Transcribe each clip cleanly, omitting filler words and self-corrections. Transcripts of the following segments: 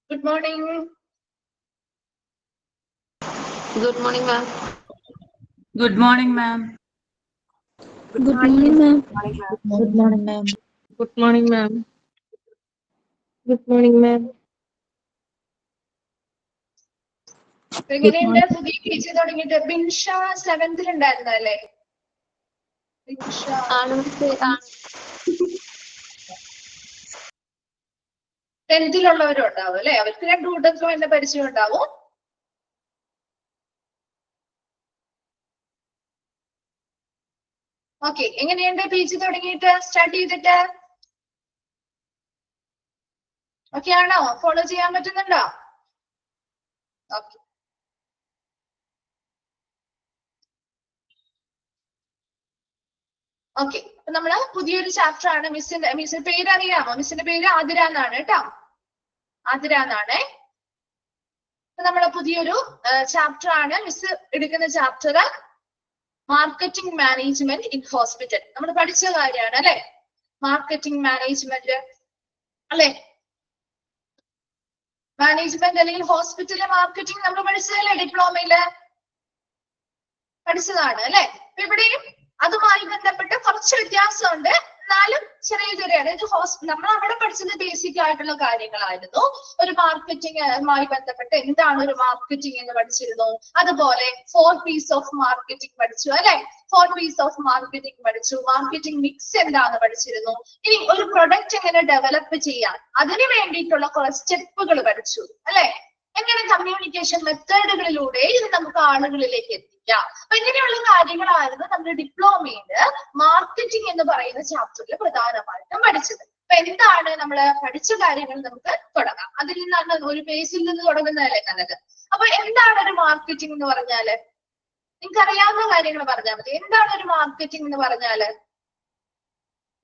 Good morning. Good morning, ma'am. Good morning, ma'am. Good morning, ma'am. Good morning, ma'am. Good morning, ma'am. Good morning, ma'am. എങ്ങനെയുണ്ട് പുതിയ page തുടങ്ങിയിട്ട്? Binsha 7th ഉണ്ടായിരുന്നല്ലേ? Binsha 10th ഉണ്ടാവും അല്ലെ? അവർക്ക് 2 കൂട്ടർക്കും എന്റെ പരിചയം ഉണ്ടാവും. ഓക്കെ, എങ്ങനെയുണ്ട് പേജ് തുടങ്ങിയിട്ട് സ്റ്റാർട്ട് ചെയ്തിട്ട്? ഓക്കെ ആണോ? ഫോളോ ചെയ്യാൻ പറ്റുന്നുണ്ടോ? ഓക്കെ. ഓക്കെ, അപ്പൊ നമ്മള് പുതിയൊരു ചാപ്റ്റർ ആണ്. മിസ്സിന്റെ പേര് അറിയാമോ? മിസ്സിന്റെ പേര് ആതിര എന്നാണ് കേട്ടോ. ആതിര എന്നാണ്. അപ്പൊ നമ്മളെ പുതിയൊരു ചാപ്റ്റർ ആണ്. മിസ് എടുക്കുന്ന chapter marketing management in hospital. നമ്മൾ പഠിച്ച കാര്യമാണ് അല്ലെ? മാർക്കറ്റിംഗ് മാനേജ്മെന്റ് അല്ലെ? മാനേജ്മെന്റ് അല്ലെങ്കിൽ ഹോസ്പിറ്റലിലെ മാർക്കറ്റിംഗ് നമ്മൾ പഠിച്ചതല്ലേ? ഡിപ്ലോമയില് പഠിച്ചതാണ് അല്ലെ? അപ്പൊ ഇവിടെയും അതുമായി ബന്ധപ്പെട്ട് കുറച്ച് വ്യത്യാസമുണ്ട്. എന്നാലും ചെറിയ അതായത് നമ്മൾ അവിടെ പഠിച്ചത് ബേസിക് ആയിട്ടുള്ള കാര്യങ്ങളായിരുന്നു. ഒരു മാർക്കറ്റിംഗുമായി ബന്ധപ്പെട്ട് എന്താണ് ഒരു മാർക്കറ്റിംഗ് എന്ന് പഠിച്ചിരുന്നു. അതുപോലെ 4 P's ഓഫ് മാർക്കറ്റിംഗ് പഠിച്ചു അല്ലെ? 4 P's ഓഫ് മാർക്കറ്റിംഗ് പഠിച്ചു. മാർക്കറ്റിംഗ് മിക്സ് എന്താന്ന് പഠിച്ചിരുന്നു. ഇനി ഒരു പ്രൊഡക്റ്റ് എങ്ങനെ ഡെവലപ്പ് ചെയ്യാൻ അതിന് വേണ്ടിയിട്ടുള്ള കുറെ സ്റ്റെപ്പുകൾ പഠിച്ചു അല്ലെ? എങ്ങനെ കമ്മ്യൂണിക്കേഷൻ മെത്തേഡുകളിലൂടെ ഇത് നമുക്ക് ആളുകളിലേക്ക് എത്തിക്കാം. അപ്പൊ ഇങ്ങനെയുള്ള കാര്യങ്ങളായിരുന്നു നമ്മുടെ ഡിപ്ലോമയില് മാർക്കറ്റിംഗ് എന്ന് പറയുന്ന ചാപ്റ്ററിൽ പ്രധാനമായിട്ടും പഠിച്ചത്. അപ്പൊ എന്താണ് നമ്മൾ പഠിച്ച കാര്യങ്ങൾ നമുക്ക് തുടങ്ങാം. അതിൽ നിന്നാണ് ഒരു പേജിൽ നിന്ന് തുടങ്ങുന്നതല്ലേ നല്ലത്. അപ്പൊ എന്താണ് ഒരു മാർക്കറ്റിംഗ് എന്ന് പറഞ്ഞാല്? നിങ്ങൾക്ക് അറിയാവുന്ന കാര്യങ്ങൾ പറഞ്ഞാൽ മതി. എന്താണ് ഒരു മാർക്കറ്റിംഗ് എന്ന് പറഞ്ഞാല്?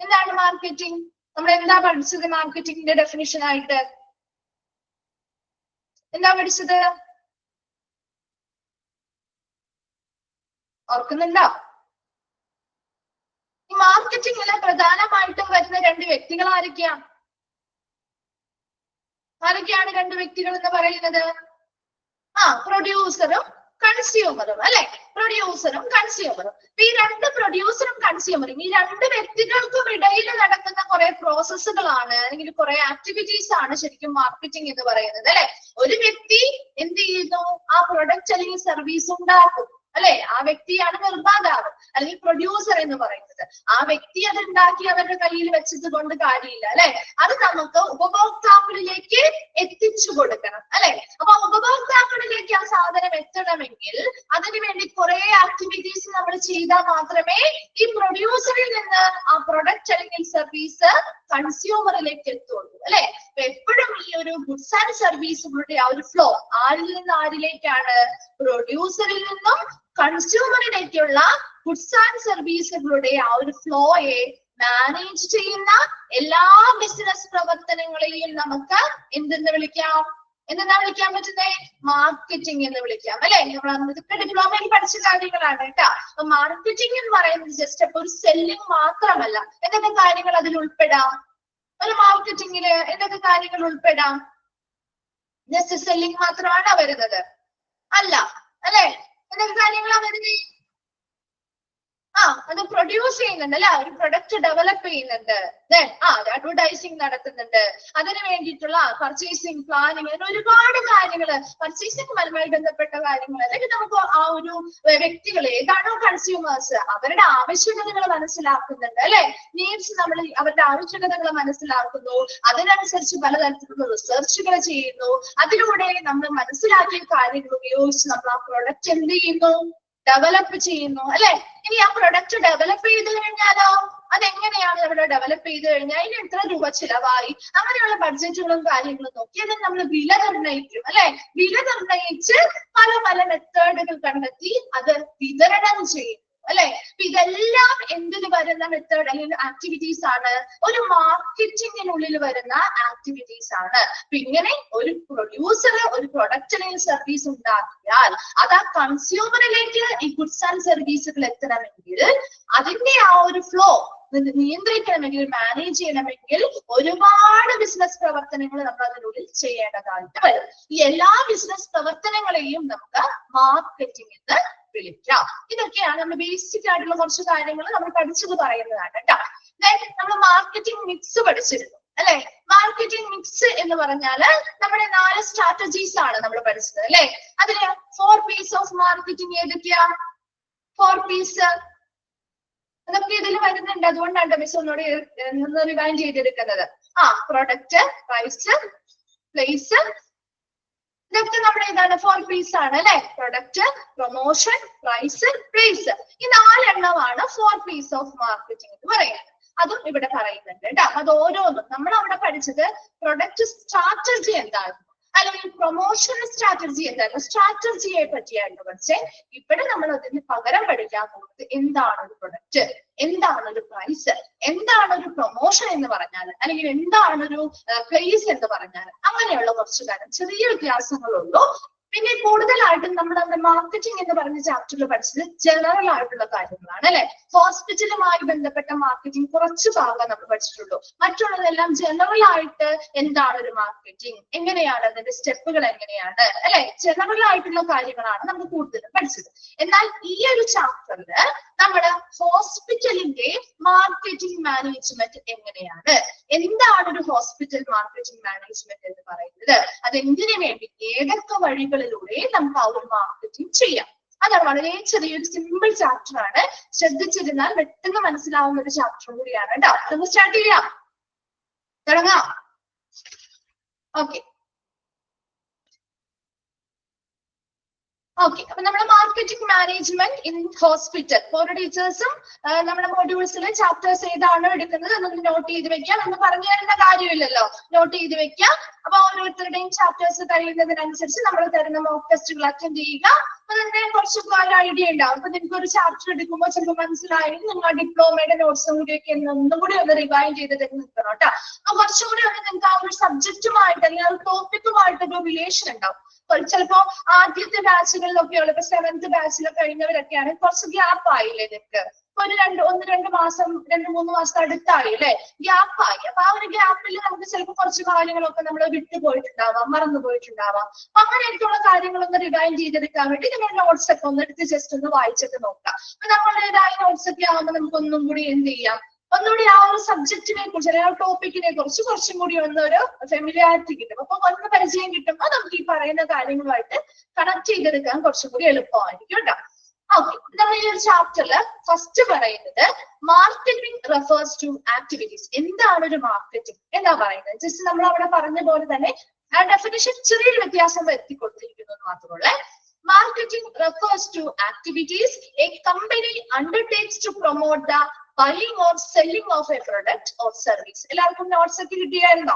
എന്താണ് മാർക്കറ്റിംഗ്? നമ്മൾ എന്താ പഠിച്ചത് മാർക്കറ്റിംഗിന്റെ ഡെഫിനിഷൻ ആയിട്ട്? എന്താ പഠിച്ചത്? ഓർക്കുന്നുണ്ടോ? ഈ മാർക്കറ്റിംഗില് പ്രധാനമായിട്ടും വരുന്ന 2 വ്യക്തികൾ ആരൊക്കെയാണ്? 2 വ്യക്തികൾ എന്ന് പറയുന്നത്? പ്രൊഡ്യൂസറും കൺസ്യൂമറും അല്ലെ? പ്രൊഡ്യൂസറും കൺസ്യൂമറും. ഈ 2 പ്രൊഡ്യൂസറും കൺസ്യൂമറും ഈ 2 വ്യക്തികൾക്കും ഇടയിൽ നടക്കുന്ന കുറെ പ്രോസസ്സുകളാണ് അല്ലെങ്കിൽ കുറെ ആക്ടിവിറ്റീസ് ആണ് ശരിക്കും മാർക്കറ്റിംഗ് എന്ന് പറയുന്നത് അല്ലെ? ഒരു വ്യക്തി എന്ത് ചെയ്യുന്നു? ആ പ്രൊഡക്റ്റ് അല്ലെങ്കിൽ സർവീസ് ഉണ്ടാക്കും അല്ലെ? ആ വ്യക്തിയാണ് നിർമ്മാതാവ് അല്ലെങ്കിൽ പ്രൊഡ്യൂസർ എന്ന് പറയുന്നത്. ആ വ്യക്തി അത് ഉണ്ടാക്കി അവരുടെ കയ്യിൽ വെച്ചത് കൊണ്ട് കാര്യമില്ല അല്ലെ? അത് നമുക്ക് ഉപഭോക്താക്കളിലേക്ക് എത്തിച്ചു കൊടുക്കണം അല്ലെ? അപ്പൊ ഉപഭോക്താക്കളിലേക്ക് ആ സാധനം എത്തണമെങ്കിൽ അതിനുവേണ്ടി കുറെ ആക്ടിവിറ്റീസ് നമ്മൾ ചെയ്താൽ മാത്രമേ ഈ പ്രൊഡ്യൂസറിൽ നിന്ന് ആ പ്രൊഡക്റ്റ് അല്ലെങ്കിൽ സർവീസ് കൺസ്യൂമറിലേക്ക് എത്തുള്ളൂ അല്ലെ? അപ്പൊ എപ്പോഴും ഈ ഒരു ഗുഡ്സ് ആൻഡ് സർവീസുകളുടെ ആ ഒരു ഫ്ലോ ആരിൽ നിന്ന് ആരിലേക്കാണ്? പ്രൊഡ്യൂസറിൽ നിന്നും കൺസ്യൂമറിലേക്കുള്ള ഗുഡ്സ് ആൻഡ് സർവീസുകളുടെ ആ ഒരു ഫ്ലോയെ മാനേജ് ചെയ്യുന്ന എല്ലാ ബിസിനസ് പ്രവർത്തനങ്ങളെയും നമുക്ക് എന്തെന്ന് വിളിക്കാം? എന്തെന്നാ വിളിക്കാൻ പറ്റുന്നത്? മാർക്കറ്റിംഗ് എന്ന് വിളിക്കാം അല്ലെ? നമ്മൾ ഇതൊക്കെ ഡിപ്ലോമയിൽ പഠിച്ച കാര്യങ്ങളാണ് കേട്ടോ. അപ്പൊ മാർക്കറ്റിംഗ് എന്ന് പറയുന്നത് ജസ്റ്റ് അപ്പൊ ഒരു സെല്ലിംഗ് മാത്രമല്ല. എന്തൊക്കെ കാര്യങ്ങൾ അതിൽ ഉൾപ്പെടാം? ഒരു മാർക്കറ്റിംഗില് എന്തൊക്കെ കാര്യങ്ങൾ ഉൾപ്പെടാം? ജസ്റ്റ് സെല്ലിംഗ് മാത്രമാണോ വരുന്നത്? അല്ല അല്ലെ? എന്തൊക്കെ കാര്യങ്ങളാണ് വരുന്നത്? അത് പ്രൊഡ്യൂസ് ചെയ്യുന്നുണ്ട് അല്ലെ? ഒരു പ്രൊഡക്റ്റ് ഡെവലപ്പ് ചെയ്യുന്നുണ്ട്. അത് അഡ്വർടൈസിങ് നടത്തുന്നുണ്ട്. അതിന് വേണ്ടിയിട്ടുള്ള പർച്ചേസിങ് പ്ലാനിങ്, അങ്ങനെ ഒരുപാട് കാര്യങ്ങള് പർച്ചേസിംഗുമായി ബന്ധപ്പെട്ട കാര്യങ്ങൾ അല്ലെങ്കിൽ നമുക്ക് ആ ഒരു വ്യക്തികൾ ഏതാണോ കൺസ്യൂമേഴ്സ് അവരുടെ ആവശ്യകതകൾ മനസ്സിലാക്കുന്നുണ്ട് അല്ലെ? നീഡ്സ് നമ്മൾ അവരുടെ ആവശ്യകതകൾ മനസ്സിലാക്കുന്നു. അതിനനുസരിച്ച് പലതരത്തിലുള്ള റിസർച്ചുകൾ ചെയ്യുന്നു. അതിലൂടെ നമ്മൾ മനസ്സിലാക്കിയ കാര്യങ്ങൾ ഉപയോഗിച്ച് നമ്മൾ ആ പ്രൊഡക്റ്റ് എന്ത് ചെയ്യുന്നു? ഡെവലപ്പ് ചെയ്യുന്നു അല്ലെ? ഇനി ആ പ്രൊഡക്റ്റ് ഡെവലപ്പ് ചെയ്ത് കഴിഞ്ഞാലോ അതെങ്ങനെയാണ് ഇവിടെ ഡെവലപ്പ് ചെയ്ത് കഴിഞ്ഞാൽ അതിന് എത്ര രൂപ ചിലവായി അങ്ങനെയുള്ള ബഡ്ജറ്റുകളും കാര്യങ്ങളും നോക്കി അതിന് നമ്മൾ വില നിർണ്ണയിക്കും അല്ലെ? വില നിർണ്ണയിച്ച് പല പല മെത്തേഡുകൾ കണ്ടെത്തി അത് വിതരണം ചെയ്യും അല്ലെ? അപ്പൊ ഇതെല്ലാം എന്തിന് വരുന്ന മെത്തേഡ് അല്ലെങ്കിൽ ആക്ടിവിറ്റീസ് ആണ്? ഒരു മാർക്കറ്റിംഗിനുള്ളിൽ വരുന്ന ആക്ടിവിറ്റീസ് ആണ്. അപ്പൊ ഇങ്ങനെ ഒരു പ്രൊഡ്യൂസർ ഒരു പ്രൊഡക്റ്റ് അല്ലെങ്കിൽ സർവീസ് ഉണ്ടാക്കിയാൽ അത് ആ കൺസ്യൂമറിലേക്ക് ഈ ഗുഡ്സ് ആൻഡ് സർവീസുകൾ എത്തണമെങ്കിൽ അതിന്റെ ആ ഒരു ഫ്ലോ നിയന്ത്രിക്കണമെങ്കിൽ മാനേജ് ചെയ്യണമെങ്കിൽ ഒരുപാട് ബിസിനസ് പ്രവർത്തനങ്ങൾ നമ്മൾ അതിനുള്ളിൽ ചെയ്യേണ്ടതായിട്ട് വരും. ഈ എല്ലാ ബിസിനസ് പ്രവർത്തനങ്ങളെയും നമുക്ക് മാർക്കറ്റിംഗ് എന്ന് വിളിക്കാം. ഇതൊക്കെയാണ് നമ്മൾ ബേസിക് ആയിട്ടുള്ള കുറച്ച് കാര്യങ്ങൾ നമ്മൾ പഠിച്ചത് പറയുന്നതാണ് കേട്ടോ. നമ്മൾ മാർക്കറ്റിംഗ് മിക്സ് പഠിച്ചിരുന്നു അല്ലെ. മാർക്കറ്റിംഗ് മിക്സ് എന്ന് പറഞ്ഞാല് നമ്മുടെ 4 സ്ട്രാറ്റജീസ് ആണ് നമ്മൾ പഠിച്ചത് അല്ലെ. അതില് 4 P's ഓഫ് മാർക്കറ്റിംഗ് ഏതൊക്കെയാ? 4 P's അതൊക്കെ ഇതിൽ വരുന്നുണ്ട്. അതുകൊണ്ടാണ് മിസ് ഒന്നുകൂടി റിവൈൻഡ് ചെയ്തെടുക്കുന്നത്. പ്രൊഡക്റ്റ്, പ്രൈസ്, പ്ലേസ്, ഇതൊക്കെ നമ്മുടെ ഇതാണ് 4 P's ആണ് അല്ലെ. Product, promotion, price, place. ഈ 4 എണ്ണമാണ് 4 P's ഓഫ് മാർക്കറ്റിംഗ് എന്ന് പറയുന്നത്. അതും ഇവിടെ പറയുന്നുണ്ട് കേട്ടോ. അത് ഓരോന്നും നമ്മൾ അവിടെ പഠിച്ചത് പ്രൊഡക്റ്റ് സ്ട്രാറ്റജി എന്തായിരുന്നു, അല്ലെങ്കിൽ പ്രൊമോഷൻ സ്ട്രാറ്റജി എന്തായിരുന്നു, സ്ട്രാറ്റജിയെ പറ്റിയായിരുന്നു. പക്ഷേ ഇവിടെ നമ്മൾ അതിന് പകരം പഠിക്കാൻ പോകുന്നത് എന്താണ് ഒരു പ്രൊഡക്റ്റ്, എന്താണ് ഒരു പ്രൈസ്, എന്താണ് ഒരു പ്രൊമോഷൻ എന്ന് പറഞ്ഞാൽ, അല്ലെങ്കിൽ എന്താണ് ഒരു പ്ലേസ് എന്ന് പറഞ്ഞാൽ, അങ്ങനെയുള്ള കുറച്ചു കാര്യം ചെറിയ വ്യത്യാസങ്ങളുള്ളൂ. പിന്നെ കൂടുതലായിട്ടും നമ്മൾ നമ്മുടെ മാർക്കറ്റിംഗ് എന്ന് പറഞ്ഞ ചാപ്റ്ററിൽ പഠിച്ചത് ജനറൽ ആയിട്ടുള്ള കാര്യങ്ങളാണ് അല്ലെ. ഹോസ്പിറ്റലുമായി ബന്ധപ്പെട്ട മാർക്കറ്റിംഗ് കുറച്ച് ഭാഗം നമ്മൾ പഠിച്ചിട്ടുള്ളൂ. മറ്റുള്ളതെല്ലാം ജനറൽ ആയിട്ട് എന്താണ് ഒരു മാർക്കറ്റിംഗ്, എങ്ങനെയാണ് അതിന്റെ സ്റ്റെപ്പുകൾ എങ്ങനെയാണ് അല്ലെ, ജനറൽ ആയിട്ടുള്ള കാര്യങ്ങളാണ് നമ്മൾ കൂടുതലും പഠിച്ചത്. എന്നാൽ ഈ ഒരു ചാപ്റ്ററിൽ നമ്മുടെ ഹോസ്പിറ്റലിന്റെ മാർക്കറ്റിംഗ് മാനേജ്മെന്റ് എങ്ങനെയാണ്, എന്താണ് ഒരു ഹോസ്പിറ്റൽ മാർക്കറ്റിംഗ് മാനേജ്മെന്റ് എന്ന് പറയുന്നത്, അതെന്തിനു വേണ്ടി ഏതൊക്കെ വഴികളിലൂടെ നമുക്ക് ആ ഒരു മാർക്കറ്റിംഗ് ചെയ്യാം. അതാണ് വളരെ ചെറിയൊരു സിമ്പിൾ ചാപ്റ്റർ ആണ്. ശ്രദ്ധിച്ചിരുന്നാൽ പെട്ടെന്ന് മനസ്സിലാവുന്ന ഒരു ചാപ്റ്റർ കൂടിയാണ് കേട്ടോ. നമുക്ക് സ്റ്റാർട്ട് ചെയ്യാം, തുടങ്ങാം. ഓക്കെ അപ്പൊ നമ്മുടെ മാർക്കറ്റിംഗ് മാനേജ്മെന്റ് ഇൻ ഹോസ്പിറ്റൽ ഓരോ ടീച്ചേഴ്സും നമ്മുടെ മോഡ്യൂൾസിലെ ചാപ്റ്റേഴ്സ് ഏതാണോ എടുക്കുന്നത് എന്നൊന്ന് നോട്ട് ചെയ്ത് വെക്കാം. എന്ന് പറഞ്ഞു തരുന്ന കാര്യമില്ലല്ലോ, നോട്ട് ചെയ്ത് വെക്കാം. അപ്പൊ ഓരോരുത്തരുടെയും ചാപ്റ്റേഴ്സ് കഴിയുന്നതിനനുസരിച്ച് നമ്മൾ തരുന്ന മോക്ക് ടെസ്റ്റുകൾ അറ്റൻഡ് ചെയ്യുക. അപ്പൊ നിങ്ങൾക്ക് കുറച്ചൊക്കെ ഒരു ഐഡിയ ഉണ്ടാവും. അപ്പൊ നിങ്ങൾക്ക് ഒരു ചാപ്റ്റർ എടുക്കുമ്പോൾ ചിലപ്പോൾ മനസ്സിലായാലും നിങ്ങൾ ഡിപ്ലോമയുടെ നോട്ട്സും കൂടിയൊക്കെ ഒന്നും കൂടി ഒന്ന് റിവൈൻഡ് ചെയ്തിട്ട് നിൽക്കണം കേട്ടോ. അപ്പൊ കുറച്ചും കൂടി ഒന്ന് നിങ്ങൾക്ക് ആ ഒരു സബ്ജക്റ്റുമായിട്ട് അല്ലെങ്കിൽ ആ ഒരു ടോപ്പിക്കുമായിട്ടൊരു റിലേഷൻ ഉണ്ടാവും. ചിലപ്പോ ആദ്യത്തെ ബാച്ചുകളിലൊക്കെ ഉള്ളു, ഇപ്പൊ 7th ബാച്ചിലൊക്കെ കഴിഞ്ഞവരൊക്കെയാണ് കുറച്ച് ഗ്യാപ്പ് ആയില്ലേ നിങ്ങൾക്ക്, ഒരു 1-2 മാസം 2-3 മാസം അടുത്തായി അല്ലെ, ഗ്യാപ്പായി. അപ്പൊ ആ ഒരു ഗ്യാപ്പിൽ നമുക്ക് ചിലപ്പോൾ കുറച്ച് കാര്യങ്ങളൊക്കെ നമ്മൾ വിട്ടുപോയിട്ടുണ്ടാവാം, മറന്നു പോയിട്ടുണ്ടാവാം. അപ്പൊ അങ്ങനെയൊക്കെയുള്ള കാര്യങ്ങളൊന്ന് റിവൈൻഡ് ചെയ്തെടുക്കാൻ വേണ്ടി നിങ്ങൾ നോട്ട്സ് ഒക്കെ ഒന്ന് എടുത്ത് ജസ്റ്റ് ഒന്ന് വായിച്ചിട്ട് നോക്കാം. അപ്പൊ നമ്മളുടേതായ നോട്ട്സ് ഒക്കെ ആവുമ്പോൾ നമുക്ക് ഒന്നും കൂടി എന്ത് ചെയ്യാം, ഒന്നുകൂടി ആ ഒരു സബ്ജക്റ്റിനെ കുറിച്ച് അല്ലെങ്കിൽ ആ ടോപ്പിക്കിനെ കുറിച്ച് കുറച്ചും കൂടി ഒന്നൊരു ഫെമിലിയാരിറ്റി കിട്ടും. അപ്പൊ ഒന്ന് പരിചയം കിട്ടുമ്പോൾ നമുക്ക് ഈ പറയുന്ന കാര്യങ്ങളുമായിട്ട് കണക്ട് ചെയ്തെടുക്കാൻ കുറച്ചും കൂടി എളുപ്പമായിരിക്കും കേട്ടോ. ഓക്കെ, നമ്മൾ ഈ ഒരു ചാപ്റ്ററിൽ ഫസ്റ്റ് പറയുന്നത് മാർക്കറ്റിംഗ് റെഫേഴ്സ് ടു ആക്ടിവിറ്റീസ്. എന്താണ് ഒരു മാർക്കറ്റിംഗ് എന്നാ പറയുന്നത്. ജസ്റ്റ് നമ്മൾ അവിടെ പറഞ്ഞ പോലെ തന്നെ ആ ഡെഫിനിഷൻ ചെറിയൊരു വ്യത്യാസം വരുത്തി കൊടുത്തിരിക്കുന്നു എന്ന് മാത്രമേ. Marketing refers to activities a company undertakes to promote the buying or selling of a product or service. എല്ലാവർക്കും നോട്ട്സ് ഒക്കെ കിട്ടിയായിരുന്നോ?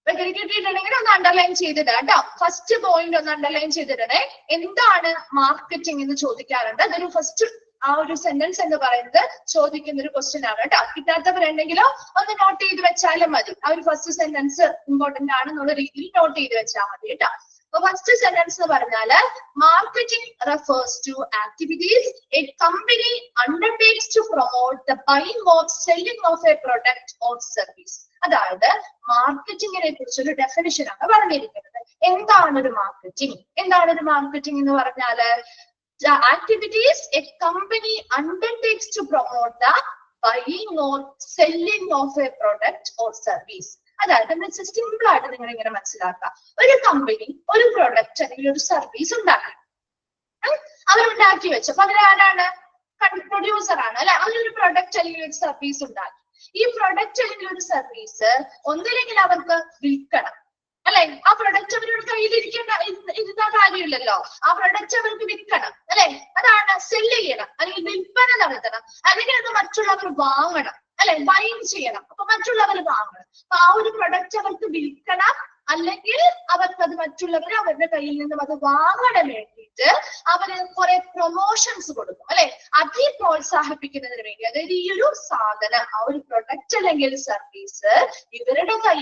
കിട്ടിയിട്ടുണ്ടെങ്കിൽ ഒന്ന് അണ്ടർലൈൻ ചെയ്തിടാം കേട്ടോ. ഫസ്റ്റ് പോയിന്റ് ഒന്ന് അണ്ടർലൈൻ ചെയ്തിടണേ. എന്താണ് മാർക്കറ്റിംഗ് എന്ന് ചോദിക്കാറുണ്ട്. അതൊരു ഫസ്റ്റ് ആ ഒരു സെന്റൻസ് എന്ന് പറയുന്നത് ചോദിക്കുന്ന ഒരു ക്വസ്റ്റ്യൻ ആണ് കേട്ടോ. കിട്ടാത്തവരുണ്ടെങ്കിലോ ഒന്ന് നോട്ട് ചെയ്ത് വെച്ചാലും മതി. ആ ഒരു ഫസ്റ്റ് സെന്റൻസ് ഇമ്പോർട്ടന്റ് ആണെന്നുള്ള രീതിയിൽ നോട്ട് ചെയ്ത് വെച്ചാൽ മതി കേട്ടോ. ഫസ്റ്റ് സെന്റൻസ് എന്ന് പറഞ്ഞാല് marketing refers to activities a company undertakes to promote the buying or selling of a product or service. അതായത് മാർക്കറ്റിംഗിനെ കുറിച്ചൊരു ഡെഫിനിഷൻ ആണ് പറഞ്ഞിരിക്കുന്നത്. എന്താണ് ഒരു മാർക്കറ്റിംഗ്? എന്താണ് ഒരു മാർക്കറ്റിംഗ് എന്ന് പറഞ്ഞാല് activities a company undertakes to promote the buying or selling of a product or service. അതായത് സിമ്പിൾ ആയിട്ട് നിങ്ങൾ ഇങ്ങനെ മനസ്സിലാക്കാം. ഒരു കമ്പനി ഒരു പ്രൊഡക്റ്റ് അല്ലെങ്കിൽ ഒരു സർവീസ് ഉണ്ടാക്കി, അവരുണ്ടാക്കി വെച്ചപ്പോ അവരാരാണ്? പ്രൊഡ്യൂസർ ആണ് അല്ലെ. അവരൊരു പ്രൊഡക്റ്റ് അല്ലെങ്കിൽ ഒരു സർവീസ് ഉണ്ടാക്കി. ഈ പ്രൊഡക്റ്റ് അല്ലെങ്കിൽ ഒരു സർവീസ് ഒന്നില്ലെങ്കിൽ അവർക്ക് വിൽക്കണം അല്ലെ. ആ പ്രൊഡക്റ്റ് അവരുടെ കയ്യിലിരിക്കേണ്ട ഇരുന്ന കാര്യമില്ലല്ലോ. ആ പ്രൊഡക്റ്റ് അവർക്ക് വിൽക്കണം അല്ലെ. അതാണ് സെല്ല് ചെയ്യണം അല്ലെങ്കിൽ വിൽപ്പന നടത്തണം. അല്ലെങ്കിൽ അത് മറ്റുള്ളവർ വാങ്ങണം അല്ലെ, ബൈങ് ചെയ്യണം. അപ്പൊ മറ്റുള്ളവർ വാങ്ങണം. അപ്പൊ ആ ഒരു പ്രൊഡക്റ്റ് അവർക്ക് വിൽക്കണം, അല്ലെങ്കിൽ അവർക്ക് അത് മറ്റുള്ളവർ അവരുടെ കയ്യിൽ നിന്നും അത് വാങ്ങാൻ വേണ്ടിയിട്ട് വേണ്ടിയിട്ട് അവര് കുറെ പ്രൊമോഷൻസ് കൊടുക്കും അല്ലെ, അതിനെ പ്രോത്സാഹിപ്പിക്കുന്നതിന് വേണ്ടി. അതായത് ഈ ഒരു സാധനം, ആ ഒരു പ്രൊഡക്റ്റ് അല്ലെങ്കിൽ സർവീസ്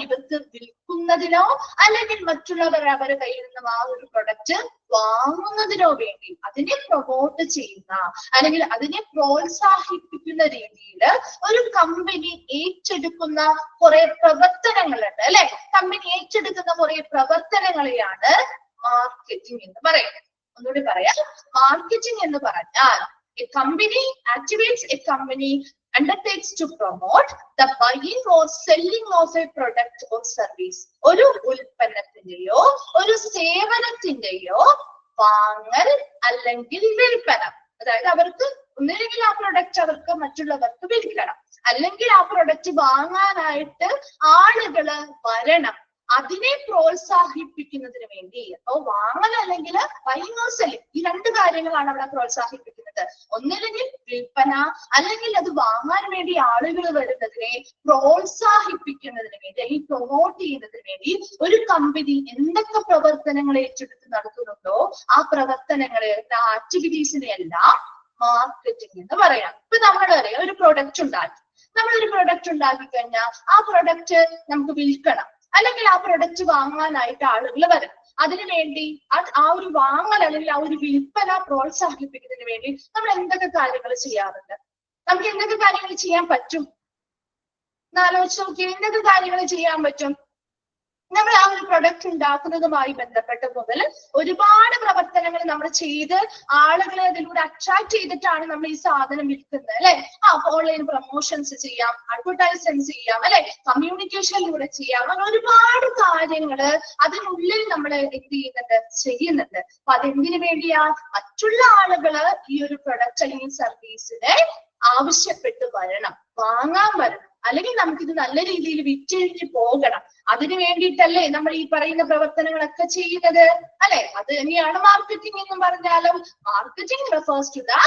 ഇവർക്ക് വിൽക്കുന്നതിനോ അല്ലെങ്കിൽ മറ്റുള്ളവർ അവരുടെ കയ്യിൽ നിന്നും ആ ഒരു പ്രൊഡക്റ്റ് വാങ്ങുന്നതിനോ വേണ്ടി അതിനെ പ്രൊമോട്ട് ചെയ്യുന്ന അല്ലെങ്കിൽ അതിനെ പ്രോത്സാഹിപ്പിക്കുന്ന രീതിയിൽ ഒരു കമ്പനി ഏറ്റെടുക്കുന്ന കുറെ പ്രവർത്തനങ്ങളുണ്ട് അല്ലെ. കമ്പനി ഏറ്റെടുക്കുന്ന കുറെ പ്രവർത്തനങ്ങളെയാണ് മാർക്കറ്റിംഗ് എന്ന് പറയുന്നത്. ഒന്നുകൂടി പറയാം, മാർക്കറ്റിംഗ് എന്ന് പറഞ്ഞാൽ a company activates a company undertakes to promote the buying or selling of a product or service. ഒരു ഉൽപ്പന്നത്തിന്റെയോ ഒരു സേവനത്തിന്റെയോ വാങ്ങൽ അല്ലെങ്കിൽ വിൽപ്പന. അതായത് അവർക്ക് ഒന്നില്ലെങ്കിൽ ആ പ്രൊഡക്റ്റ് അവർക്ക് മറ്റുള്ളവർക്ക് വിൽക്കണം, അല്ലെങ്കിൽ ആ പ്രൊഡക്റ്റ് വാങ്ങാനായിട്ട് ആളുകള് വരണം, അതിനെ പ്രോത്സാഹിപ്പിക്കുന്നതിന് വേണ്ടി. അപ്പൊ വാങ്ങൽ അല്ലെങ്കിൽ ബൈയിങ് ഓർ സെല്ലിങ്, ഈ രണ്ട് കാര്യങ്ങളാണ് അവിടെ പ്രോത്സാഹിപ്പിക്കുന്നത്. ഒന്നില്ലെങ്കിൽ വിൽപ്പന, അല്ലെങ്കിൽ അത് വാങ്ങാൻ വേണ്ടി ആളുകൾ വരുന്നതിനെ പ്രോത്സാഹിപ്പിക്കുന്നതിന് വേണ്ടി അല്ലെങ്കിൽ പ്രൊമോട്ട് ചെയ്യുന്നതിന് വേണ്ടി ഒരു കമ്പനി എന്തൊക്കെ പ്രവർത്തനങ്ങൾ ഏറ്റെടുത്ത് നടത്തുന്നുണ്ടോ ആ പ്രവർത്തനങ്ങളെ, ആ ആക്ടിവിറ്റീസിനെ എല്ലാം മാർക്കറ്റിംഗ് എന്ന് പറയാം. ഇപ്പൊ നമ്മളറിയാം, ഒരു പ്രൊഡക്റ്റ് ഉണ്ടാക്കി, നമ്മളൊരു പ്രൊഡക്റ്റ് ഉണ്ടാക്കി കഴിഞ്ഞാൽ ആ പ്രൊഡക്റ്റ് നമുക്ക് വിൽക്കണം, അല്ലെങ്കിൽ ആ പ്രൊഡക്റ്റ് വാങ്ങാനായിട്ട് ആളുകൾ വരും. അതിനുവേണ്ടി ആ ഒരു വാങ്ങൽ അല്ലെങ്കിൽ ആ ഒരു വിൽപ്പന പ്രോത്സാഹിപ്പിക്കുന്നതിന് വേണ്ടി നമ്മൾ എന്തൊക്കെ കാര്യങ്ങൾ ചെയ്യാറുണ്ട്? നമുക്ക് എന്തൊക്കെ കാര്യങ്ങൾ ചെയ്യാൻ പറ്റും എന്നാലോചിച്ച് നോക്കിയാൽ എന്തൊക്കെ കാര്യങ്ങൾ ചെയ്യാൻ പറ്റും? നമ്മൾ ആ ഒരു പ്രൊഡക്റ്റ് ഉണ്ടാക്കുന്നതുമായി ബന്ധപ്പെട്ട് മുതൽ ഒരുപാട് പ്രവർത്തനങ്ങൾ നമ്മൾ ചെയ്ത് ആളുകളെ അതിലൂടെ അട്രാക്ട് ചെയ്തിട്ടാണ് നമ്മൾ ഈ സാധനം വിൽക്കുന്നത് അല്ലെ. ഓൺലൈൻ പ്രൊമോഷൻസ് ചെയ്യാം, അഡ്വർടൈസ്മെന്റ് ചെയ്യാം അല്ലെ, കമ്മ്യൂണിക്കേഷനിലൂടെ ചെയ്യാം, അങ്ങനെ ഒരുപാട് കാര്യങ്ങള് അതിനുള്ളിൽ നമ്മൾ ചെയ്യുന്നുണ്ട്. അപ്പൊ അതെന്തിനു വേണ്ടിയാ? മറ്റുള്ള ആളുകള് ഈ ഒരു പ്രൊഡക്റ്റ് അല്ലെങ്കിൽ സർവീസിനെ ആവശ്യപ്പെട്ട് വരണം, വാങ്ങാൻ വരണം, അല്ലെങ്കിൽ നമുക്കിത് നല്ല രീതിയിൽ വിറ്റഴിഞ്ഞ് പോകണം. അതിനു വേണ്ടിയിട്ടല്ലേ നമ്മൾ ഈ പറയുന്ന പ്രവർത്തനങ്ങളൊക്കെ ചെയ്യുന്നത് അല്ലെ. അത് തന്നെയാണ് മാർക്കറ്റിംഗ് എന്ന് പറഞ്ഞാലും. Marketing refers to the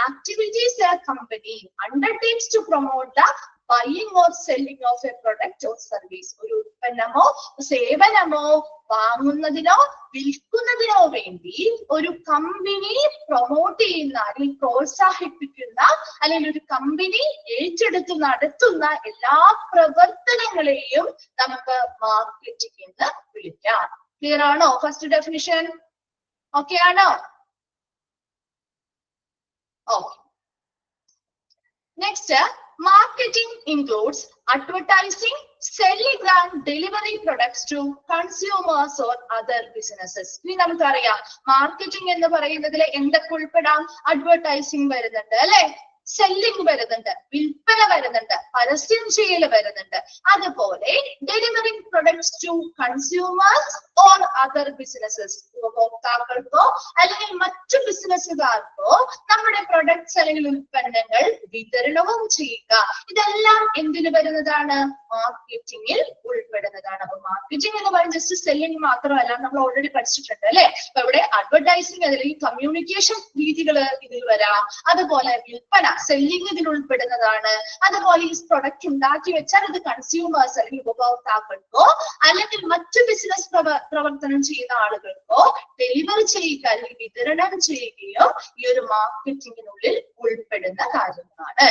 activities a company undertakes to promote the buying or selling of a product or service. ഒരു ഉൽപ്പന്നമോ സേവനമോ വാങ്ങുന്നതിനോ വിൽക്കുന്നതിനോ വേണ്ടി ഒരു കമ്പനി പ്രൊമോട്ട് ചെയ്യുന്ന അല്ലെങ്കിൽ പ്രോത്സാഹിപ്പിക്കുന്ന അല്ലെങ്കിൽ ഒരു കമ്പനി ഏറ്റെടുത്ത് നടത്തുന്ന എല്ലാ പ്രവർത്തനങ്ങളെയും നമുക്ക് മാർക്കറ്റിംഗ് എന്ന് വിളിക്കാം. ക്ലിയർ ആണോ? ഫസ്റ്റ് ഡെഫിനിഷൻ ഓക്കെ ആണോ? Okay. Next, marketing includes advertising, selling and delivering products to consumers or other businesses. ഇനി നമുക്കറിയാം മാർക്കറ്റിംഗ് എന്ന് പറയുന്നതിൽ എന്തൊക്കെ ഉൾപ്പെടാം? അഡ്വർടൈസിംഗ് വരുന്നുണ്ട് അല്ലെ, സെല്ലിംഗ് വരുന്നുണ്ട്, വിൽപ്പന വരുന്നുണ്ട്, പരസ്യം ചെയ്യൽ വരുന്നുണ്ട്, അതുപോലെ delivering products to consumers or other businesses, ഉപഭോക്താക്കൾക്കോ അല്ലെങ്കിൽ മറ്റു ബിസിനസ്സുകാർക്കോ നമ്മുടെ പ്രൊഡക്ട്സ് അല്ലെങ്കിൽ ഉൽപ്പന്നങ്ങൾ വിതരണവും ചെയ്യുക. ഇതെല്ലാം എന്തിനു വരുന്നതാണ്? മാർക്കറ്റിംഗിൽ ഉൾപ്പെടുന്നതാണ്. അപ്പൊ മാർക്കറ്റിംഗ് എന്ന് പറയുന്നത് ജസ്റ്റ് സെല്ലിംഗ് മാത്രമല്ല, നമ്മൾ ഓൾറെഡി പഠിച്ചിട്ടുണ്ട് അല്ലെ. അപ്പൊ ഇവിടെ അഡ്വർടൈസിംഗ് അല്ലെങ്കിൽ കമ്മ്യൂണിക്കേഷൻ രീതികൾ ഇതിൽ വരാം, അതുപോലെ വിൽപ്പന സെല്ലിംഗ് ഇതിൽ ഉൾപ്പെടുന്നതാണ്, അതുപോലെ ഈ പ്രൊഡക്റ്റ് ഉണ്ടാക്കി വെച്ചാൽ ഇത് കൺസ്യൂമേഴ്സ് അല്ലെങ്കിൽ ഉപഭോക്താക്കൾക്കോ അല്ലെങ്കിൽ മറ്റു ബിസിനസ് പ്രവർത്തനം ചെയ്യുന്ന ആളുകൾക്കോ ഡെലിവർ ചെയ്യുക അല്ലെങ്കിൽ വിതരണം ചെയ്യുകയോ ഈ ഒരു മാർക്കറ്റിംഗിനുള്ളിൽ ഉൾപ്പെടുന്ന കാര്യങ്ങളാണ്.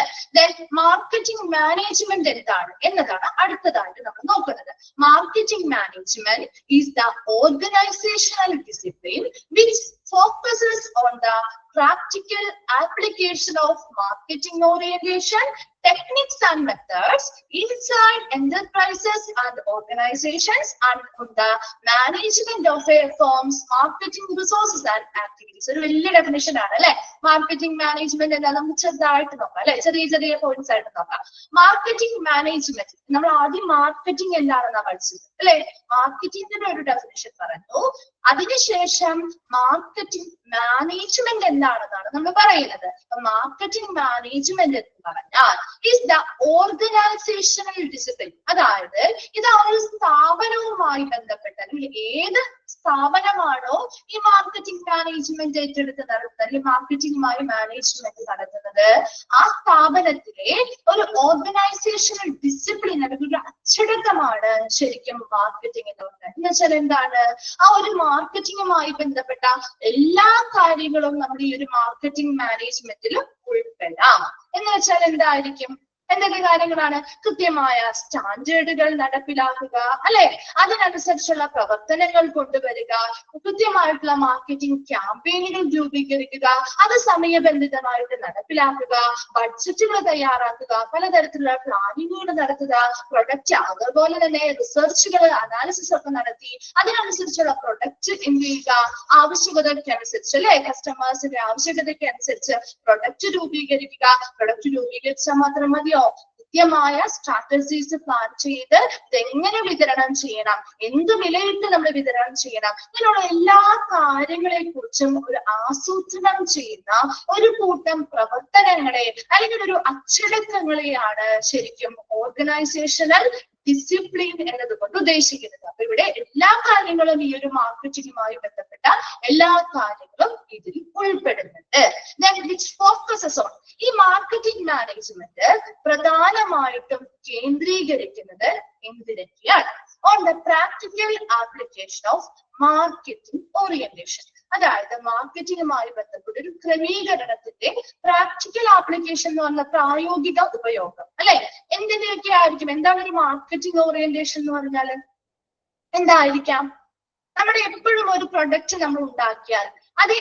മാർക്കറ്റിംഗ് മാനേജ്മെന്റ് എന്താണ് എന്നതാണ് അടുത്തതായിട്ട് നമ്മൾ നോക്കുന്നത്. Marketing management is the organisational discipline which focuses on the practical application of marketing orientation, techniques and methods inside enterprises and organizations and on the management of a firm's marketing resources and activities. ഒരു വലിയ definition ആണ് അല്ലെ. Marketing management എന്താ? നമുക്ക് ചെറുതായിട്ട് നോക്കാം അല്ലെ, ചെറിയ ചെറിയ പോയിന്റ്സ് ആയിട്ട് നോക്കാം. മാർക്കറ്റിംഗ് മാനേജ്മെന്റ്, നമ്മൾ ആദ്യം മാർക്കറ്റിംഗ് എന്താണെന്നാ പഠിച്ചത് അല്ലെ. മാർക്കറ്റിംഗിന്റെ ഒരു ഡെഫിനിഷൻ പറഞ്ഞു, അതിനുശേഷം മാർക്കറ്റിംഗ് മാനേജ്മെന്റ് എന്താണെന്നാണ് നമ്മൾ പറയുന്നത്. മാർക്കറ്റിംഗ് മാനേജ്മെന്റ് എന്ന് പറഞ്ഞാൽ ഈസ് ദ ഓർഗനൈസേഷണൽ ഡിസിപ്ലിൻ. അതായത് ഇത് ആ ഒരു സ്ഥാപനവുമായി ബന്ധപ്പെട്ട അല്ലെങ്കിൽ ഏത് സ്ഥാപനമാണോ ഈ മാർക്കറ്റിംഗ് മാനേജ്മെന്റ് ഏറ്റെടുത്ത് നടത്തുന്നത് അല്ലെങ്കിൽ മാർക്കറ്റിംഗുമായി മാനേജ്മെന്റ് നടത്തുന്നത്, ആ സ്ഥാപനത്തിലെ ഒരു ഓർഗനൈസേഷണൽ ഡിസിപ്ലിൻ അല്ലെങ്കിൽ ഒരു അച്ചടക്കമാണ് ശരിക്കും മാർക്കറ്റിംഗ് എന്ന് പറയുന്നത്. എന്ന് വെച്ചാൽ എന്താണ്, ആ ഒരു മാർക്കറ്റിംഗുമായി ബന്ധപ്പെട്ട എല്ലാ കാര്യങ്ങളും നമ്മുടെ ഈ ഒരു മാർക്കറ്റിംഗ് മാനേജ്മെന്റിൽ ഉൾപ്പെടാം. എന്ന് വെച്ചാൽ എന്തായിരിക്കും, എന്തൊക്കെ കാര്യങ്ങളാണ്? കൃത്യമായ സ്റ്റാൻഡേർഡുകൾ നടപ്പിലാക്കുക, അല്ലെ, അതിനനുസരിച്ചുള്ള പ്രവർത്തനങ്ങൾ കൊണ്ടുവരിക, കൃത്യമായിട്ടുള്ള മാർക്കറ്റിംഗ് ക്യാമ്പയിനുകൾ രൂപീകരിക്കുക, അത് സമയബന്ധിതമായിട്ട് നടപ്പിലാക്കുക, ബഡ്ജറ്റുകൾ തയ്യാറാക്കുക, പലതരത്തിലുള്ള പ്ലാനിങ്ങുകൾ നടത്തുക, പ്രൊഡക്റ്റ് അതുപോലെ തന്നെ റിസർച്ചുകൾ അനാലിസിസ് ഒക്കെ നടത്തി അതിനനുസരിച്ചുള്ള പ്രൊഡക്റ്റ് എന്ത് ചെയ്യുക, ആവശ്യകതയ്ക്കനുസരിച്ച് അല്ലെ, കസ്റ്റമേഴ്സിന്റെ ആവശ്യകതയ്ക്ക് അനുസരിച്ച് പ്രൊഡക്റ്റ് രൂപീകരിക്കുക. പ്രൊഡക്റ്റ് രൂപീകരിച്ചാൽ മാത്രം മതിയോ? കൃത്യമായ സ്ട്രാറ്റജീസ് പ്ലാൻ ചെയ്ത് ഇതെങ്ങനെ വിതരണം ചെയ്യണം, എന്ത് വിലയിട്ട് നമ്മൾ വിതരണം ചെയ്യണം, ഇങ്ങനെയുള്ള എല്ലാ കാര്യങ്ങളെ കുറിച്ചും ഒരു ആസൂത്രണം ചെയ്യുന്ന ഒരു കൂട്ടം പ്രവർത്തനങ്ങളെ അല്ലെങ്കിൽ ഒരു അച്ചടക്കങ്ങളെയാണ് ശരിക്കും ഓർഗനൈസേഷണൽ ഡിസിപ്ലിൻ എന്നതുകൊണ്ട് ഉദ്ദേശിക്കുന്നത്. അപ്പൊ ഇവിടെ എല്ലാ കാര്യങ്ങളും ഈ ഒരു മാർക്കറ്റിംഗുമായി ബന്ധപ്പെട്ട എല്ലാ കാര്യങ്ങളും ഇതിൽ ഉൾപ്പെടുന്നുണ്ട്. ഈ മാർക്കറ്റിംഗ് മാനേജ്മെന്റ് പ്രധാനമായിട്ടും കേന്ദ്രീകരിക്കുന്നത് എന്തിനൊക്കെയാണ്? On the practical application of marketing orientation. അതായത് മാർക്കറ്റിംഗുമായി ബന്ധപ്പെട്ട ഒരു ക്രമീകരണത്തിന്റെ പ്രാക്ടിക്കൽ ആപ്ലിക്കേഷൻ എന്ന് പറഞ്ഞ പ്രായോഗിക ഉപയോഗം, അല്ലെ, എന്തിനൊക്കെ ആയിരിക്കും? എന്താണ് ഒരു മാർക്കറ്റിംഗ് ഓറിയന്റേഷൻ എന്ന് പറഞ്ഞാല്? എന്തായിരിക്കാം? നമ്മുടെ എപ്പോഴും ഒരു പ്രൊഡക്റ്റ് നമ്മൾ ഉണ്ടാക്കിയാൽ അത്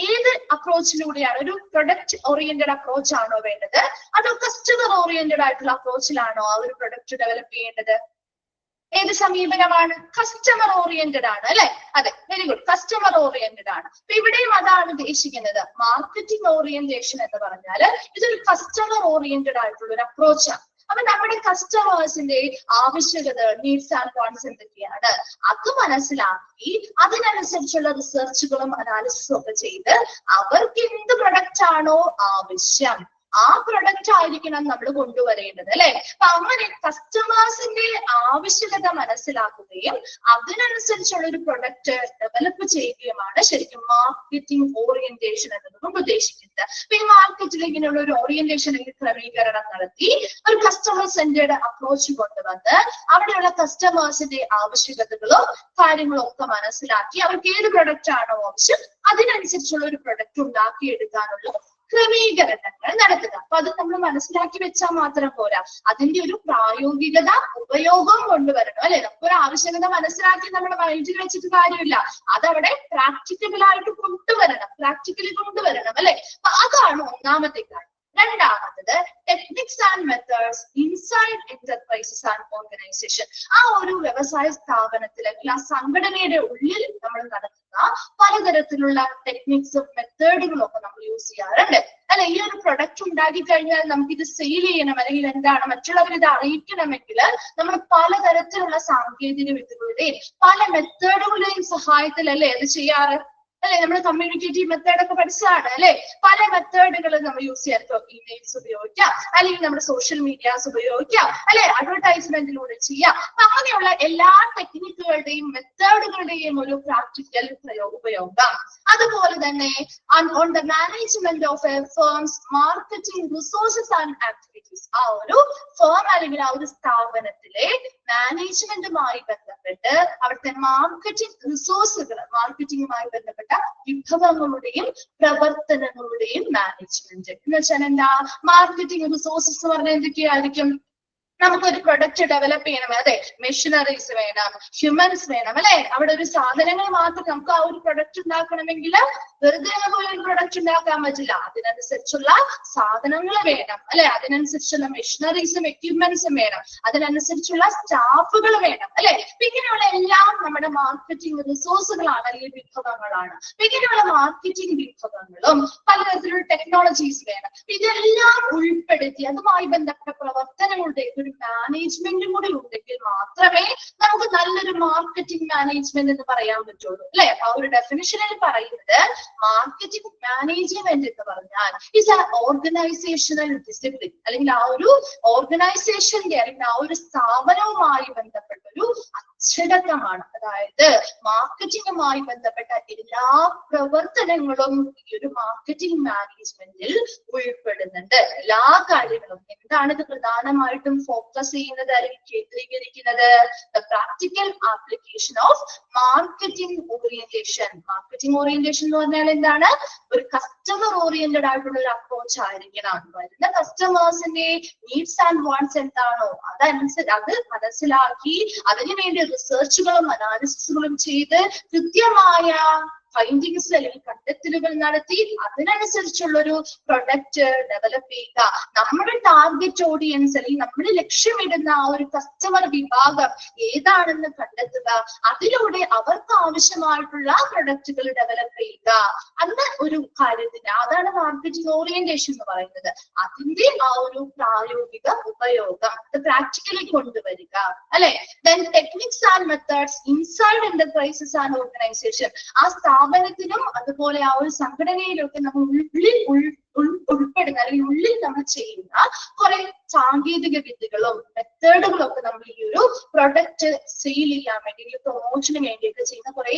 ഏത് അപ്രോച്ചിലൂടെയാണ്? ഒരു പ്രൊഡക്റ്റ് ഓറിയന്റഡ് അപ്രോച്ച് ആണോ വേണ്ടത്, അതോ കസ്റ്റമർ ഓറിയന്റഡ് ആയിട്ടുള്ള അപ്രോച്ചിലാണോ ആ ഒരു പ്രൊഡക്റ്റ് ഡെവലപ്പ് ചെയ്യേണ്ടത്? ഏത് സമീപനമാണ്? കസ്റ്റമർ ഓറിയന്റഡ് ആണ്, അല്ലെ? അതെ, വെരി ഗുഡ്, കസ്റ്റമർ ഓറിയന്റഡ് ആണ്. അപ്പൊ ഇവിടെയും അതാണ് ഉദ്ദേശിക്കുന്നത്. മാർക്കറ്റിംഗ് ഓറിയന്റേഷൻ എന്ന് പറഞ്ഞാൽ ഇതൊരു കസ്റ്റമർ ഓറിയന്റഡ് ആയിട്ടുള്ള ഒരു അപ്രോച്ചാണ്. അപ്പൊ നമ്മുടെ കസ്റ്റമേഴ്സിന്റെ ആവശ്യകത, നീഡ്സ് ആൻഡ് വാണ്ട്സ് എന്തൊക്കെയാണ് അത് മനസ്സിലാക്കി അതിനനുസരിച്ചുള്ള റിസർച്ചുകളും അനാലിസിസും ഒക്കെ ചെയ്ത് അവർക്ക് എന്ത് പ്രൊഡക്റ്റ് ആണോ ആവശ്യം ആ പ്രൊഡക്റ്റ് ആയിരിക്കണം നമ്മൾ കൊണ്ടുവരേണ്ടത്, അല്ലെ? അപ്പൊ അങ്ങനെ കസ്റ്റമേഴ്സിന്റെ ആവശ്യകത മനസ്സിലാക്കുകയും അതിനനുസരിച്ചുള്ള ഒരു പ്രൊഡക്റ്റ് ഡെവലപ്പ് ചെയ്യുകയുമാണ് ശരിക്കും മാർക്കറ്റിംഗ് ഓറിയന്റേഷൻ എന്നതുകൊണ്ട് ഉദ്ദേശിക്കുന്നത്. അപ്പൊ ഈ മാർക്കറ്റിൽ ഇങ്ങനെയുള്ള ഒരു ഓറിയന്റേഷൻ അല്ലെങ്കിൽ ക്രമീകരണം നടത്തി ഒരു കസ്റ്റമർ സെന്റേർഡ് അപ്രോച്ച് കൊണ്ടുവന്ന് അവിടെയുള്ള കസ്റ്റമേഴ്സിന്റെ ആവശ്യകതകളും കാര്യങ്ങളും ഒക്കെ മനസ്സിലാക്കി അവർക്ക് ഏത് പ്രൊഡക്റ്റ് ആണോ ആവശ്യം അതിനനുസരിച്ചുള്ള ഒരു പ്രൊഡക്റ്റ് ഉണ്ടാക്കിയെടുക്കാനുള്ള ക്രമീകരണങ്ങൾ നടത്തുക. അപ്പൊ അത് നമ്മൾ മനസ്സിലാക്കി വെച്ചാൽ മാത്രം പോരാ, അതിന്റെ ഒരു പ്രായോഗികത ഉപയോഗം കൊണ്ടുവരണം, അല്ലെ? നമുക്കൊരു ആവശ്യകത മനസ്സിലാക്കി നമ്മുടെ മൈൻഡിൽ വെച്ചിട്ട് കാര്യമില്ല, അതവിടെ പ്രാക്ടിക്കലായിട്ട് പ്രാക്ടിക്കലി കൊണ്ടുവരണം, അല്ലെ? അപ്പൊ അതാണ് ഒന്നാമത്തെ കാര്യം. രണ്ടാമത്തത് techniques and methods inside enterprises and organisation. ആ ഒരു വ്യവസായ സ്ഥാപനത്തിൽ അല്ലെങ്കിൽ ആ സംഘടനയുടെ ഉള്ളിൽ നമ്മൾ നടത്തുന്ന പലതരത്തിലുള്ള ടെക്നിക്സും മെത്തേഡുകളും ഒക്കെ നമ്മൾ യൂസ് ചെയ്യാറുണ്ട്, അല്ലെ? ഈ ഒരു പ്രൊഡക്റ്റ് ഉണ്ടാക്കി കഴിഞ്ഞാൽ നമുക്ക് ഇത് സെയിൽ ചെയ്യണം അല്ലെങ്കിൽ എന്താണ് മറ്റുള്ളവർ ഇത് അറിയിക്കണമെങ്കിൽ നമ്മൾ പലതരത്തിലുള്ള സാങ്കേതിക വിദ്യകളുടെയും പല മെത്തേഡുകളുടെയും സഹായത്തിലല്ലേ അത് ചെയ്യാറ്, അല്ലെ? നമ്മൾ കമ്മ്യൂണിക്കേറ്റീവ് മെത്തേഡ് ഒക്കെ പഠിച്ചതാണ്, അല്ലെ? പല മെത്തേഡുകൾ നമ്മൾ യൂസ് ചെയ്യാം. ഇമെയിൽസ് ഉപയോഗിക്കാം, അല്ലെങ്കിൽ നമ്മുടെ സോഷ്യൽ മീഡിയാസ് ഉപയോഗിക്കാം, അല്ലെ? അഡ്വർടൈസ്മെന്റിലൂടെ ചെയ്യാം. അപ്പൊ അങ്ങനെയുള്ള എല്ലാ ടെക്നിക്കുകളുടെയും മെത്തേഡുകളുടെയും ഒരു പ്രാക്ടിക്കൽ ഉപയോഗം. അതുപോലെ തന്നെ on the management of A firms marketing resources and activities. ആ ഒരു ഫേം അല്ലെങ്കിൽ ആ ഒരു സ്ഥാപനത്തിലെ മാനേജ്മെന്റുമായി ബന്ധപ്പെട്ട് അവിടുത്തെ മാർക്കറ്റിംഗ് റിസോഴ്സുകൾ, മാർക്കറ്റിംഗുമായി ബന്ധപ്പെട്ട വിഭവങ്ങളുടെയും പ്രവർത്തനങ്ങളുടെയും മാനേജ്മെന്റ് എന്ന് വെച്ചാൽ എന്താ? മാർക്കറ്റിംഗ് റിസോഴ്സസ് എന്ന് പറഞ്ഞാൽ എന്തൊക്കെയായിരിക്കും? നമുക്കൊരു പ്രൊഡക്റ്റ് ഡെവലപ്പ് ചെയ്യണം, അതെ, മെഷീനറീസ് വേണം, ഹ്യൂമൻസ് വേണം, അല്ലെ? അവിടെ ഒരു സാധനങ്ങൾ മാത്രം നമുക്ക് ആ ഒരു പ്രൊഡക്റ്റ് ഉണ്ടാക്കണമെങ്കിൽ വെറുതെ പോലെ ഒരു പ്രൊഡക്റ്റ് ഉണ്ടാക്കാൻ പറ്റില്ല. അതിനനുസരിച്ചുള്ള സാധനങ്ങൾ വേണം, അല്ലെ? അതിനനുസരിച്ചുള്ള മെഷീനറീസും എക്യുപ്മെന്റ്സും വേണം, അതിനനുസരിച്ചുള്ള സ്റ്റാഫുകൾ വേണം, അല്ലെ? ഇങ്ങനെയുള്ള എല്ലാം നമ്മുടെ മാർക്കറ്റിംഗ് റിസോഴ്സുകളാണ് അല്ലെങ്കിൽ വിഭവങ്ങളാണ്. ഇങ്ങനെയുള്ള മാർക്കറ്റിംഗ് വിഭവങ്ങളും പലതരത്തിലുള്ള ടെക്നോളജീസ് വേണം. ഇതെല്ലാം ഉൾപ്പെടുത്തി അതുമായി ബന്ധപ്പെട്ട പ്രവർത്തനങ്ങളുടെ ഒരു മാനേജ്മെന്റും കൂടി ഉണ്ടെങ്കിൽ മാത്രമേ നമുക്ക് നല്ലൊരു മാർക്കറ്റിംഗ് മാനേജ്മെന്റ് എന്ന് പറയാൻ പറ്റുള്ളൂ അല്ലെ. ആ ഒരു ഡെഫിനിഷനിൽ പറയുന്നത് മാർക്കറ്റിംഗ് മാനേജ്മെന്റ് എന്ന് പറഞ്ഞാൽ ഇസ് ആ ഓർഗനൈസേഷണൽ ഡിസിപ്ലിൻ, അല്ലെങ്കിൽ ആ ഒരു ഓർഗനൈസേഷന്റെ അല്ലെങ്കിൽ ആ ഒരു സ്ഥാപനവുമായി ബന്ധപ്പെട്ട ഒരു അച്ചടക്കമാണ്. അതായത് മാർക്കറ്റിംഗുമായി ബന്ധപ്പെട്ട എല്ലാ പ്രവർത്തനങ്ങളും ഈ ഒരു മാർക്കറ്റിംഗ് മാനേജ്മെന്റിൽ ഉൾപ്പെടുന്നുണ്ട്. എല്ലാ കാര്യങ്ങളും എന്താണിത് പ്രധാനമായിട്ടും ഫോക്കസ് ചെയ്യുന്നത് അല്ലെങ്കിൽ കേന്ദ്രീകരിക്കുന്നത്? The practical application of marketing orientation. Marketing orientation എന്ന് പറഞ്ഞാൽ എന്താണ്? ഒരു കസ്റ്റമർ ഓറിയന്റഡ് ആയിട്ടുള്ള ഒരു അപ്രോച്ച് ആയിരിക്കണം. വരുന്ന കസ്റ്റമേഴ്സിന്റെ നീഡ്സ് ആൻഡ് വാണ്ട്സ് എന്താണോ അതനുസരിച്ച് അത് മനസ്സിലാക്കി അതിനുവേണ്ടി റിസർച്ചുകളും അനാലിസിസുകളും ചെയ്ത് കൃത്യമായ ഫൈൻഡിങ്സ് അല്ലെങ്കിൽ കണ്ടെത്തലുകൾ നടത്തി അതിനനുസരിച്ചുള്ള ഒരു പ്രൊഡക്റ്റ് ഡെവലപ്പ് ചെയ്യുക. നമ്മുടെ ടാർഗറ്റ് ഓഡിയൻസ് അല്ലെങ്കിൽ നമ്മൾ ലക്ഷ്യമിടുന്ന ആ ഒരു കസ്റ്റമർ വിഭാഗം ഏതാണെന്ന് കണ്ടെത്തുക, അതിലൂടെ അവർക്ക് ആവശ്യമായിട്ടുള്ള പ്രൊഡക്റ്റുകൾ ഡെവലപ്പ് ചെയ്യുക. അന്ന് ഒരു കാര്യത്തിന് അതാണ് മാർക്കറ്റിംഗ് ഓറിയന്റേഷൻ എന്ന് പറയുന്നത്. അതിന്റെ ആ ഒരു പ്രായോഗിക ഉപയോഗം അത് പ്രാക്ടിക്കലി കൊണ്ടുവരിക അല്ലെ. Then techniques and methods inside enterprises and organisation. ആ സ്ഥാപനത്തിനും അതുപോലെ ആ ഒരു സംഘടനയിലൊക്കെ നമ്മൾ ഉൾപ്പെടുന്ന അല്ലെങ്കിൽ ഉള്ളിൽ നമ്മൾ ചെയ്യുന്ന കുറെ സാങ്കേതിക വിദ്യകളും മെത്തേഡുകളും ഒക്കെ നമ്മൾ ഈ ഒരു പ്രൊഡക്റ്റ് സെയിൽ ചെയ്യാൻ വേണ്ടി പ്രൊമോഷന് വേണ്ടിയൊക്കെ ചെയ്യുന്ന കുറെ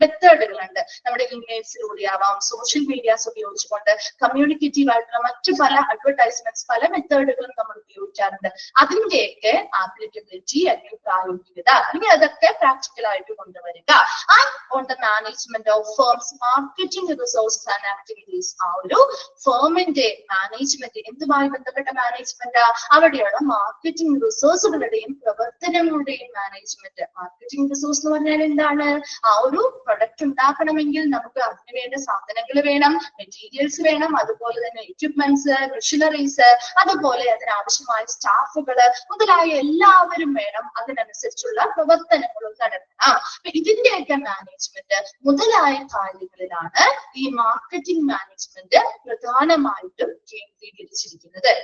മെത്തേഡുകളുണ്ട്. നമ്മുടെ ഇമെയിൽസിലൂടെ ആവാം, സോഷ്യൽ മീഡിയാസ് ഉപയോഗിച്ചുകൊണ്ട് കമ്മ്യൂണിക്കേറ്റീവ് ആയിട്ടുള്ള മറ്റു പല അഡ്വർടൈസ്മെന്റ്സ്, പല മെത്തേഡുകളും നമ്മൾ ഉപയോഗിക്കാറുണ്ട്. അതിന്റെയൊക്കെ ആപ്ലിക്കബിലിറ്റി അല്ലെങ്കിൽ പ്രായോഗികത അല്ലെങ്കിൽ അതൊക്കെ പ്രാക്ടിക്കൽ ആയിട്ട് കൊണ്ടുവരിക. And on the management of firms marketing resources and activities. ആ ഒരു ഫേമിന്റെ മാനേജ്മെന്റ് എന്തുമായി ബന്ധപ്പെട്ട മാനേജ്മെന്റ്? അവിടെയുള്ള മാർക്കറ്റിംഗ് റിസോഴ്സുകളുടെയും പ്രവർത്തനങ്ങളുടെയും മാനേജ്മെന്റ്. മാർക്കറ്റിംഗ് റിസോഴ്സ് എന്ന് പറഞ്ഞാൽ എന്താണ്? ആ ഒരു പ്രൊഡക്റ്റ് ഉണ്ടാക്കണമെങ്കിൽ നമുക്ക് അതിനുവേണ്ട സാധനങ്ങൾ വേണം, മെറ്റീരിയൽസ് വേണം, അതുപോലെ തന്നെ എക്യുപ്മെന്റ്സ്, മെഷീനറീസ്, അതുപോലെ അതിനാവശ്യമായ സ്റ്റാഫുകള് മുതലായ എല്ലാവരും വേണം. അതിനനുസരിച്ചുള്ള പ്രവർത്തനങ്ങളും നടക്കണം. ഇതിന്റെയൊക്കെ മാനേജ്മെന്റ് മുതലായ കാര്യങ്ങളിലാണ് ഈ മാർക്കറ്റിംഗ് മാനേജ്മെന്റ് പ്രധാനമായിട്ടും കേന്ദ്രീകരിച്ചിരിക്കുന്നത്.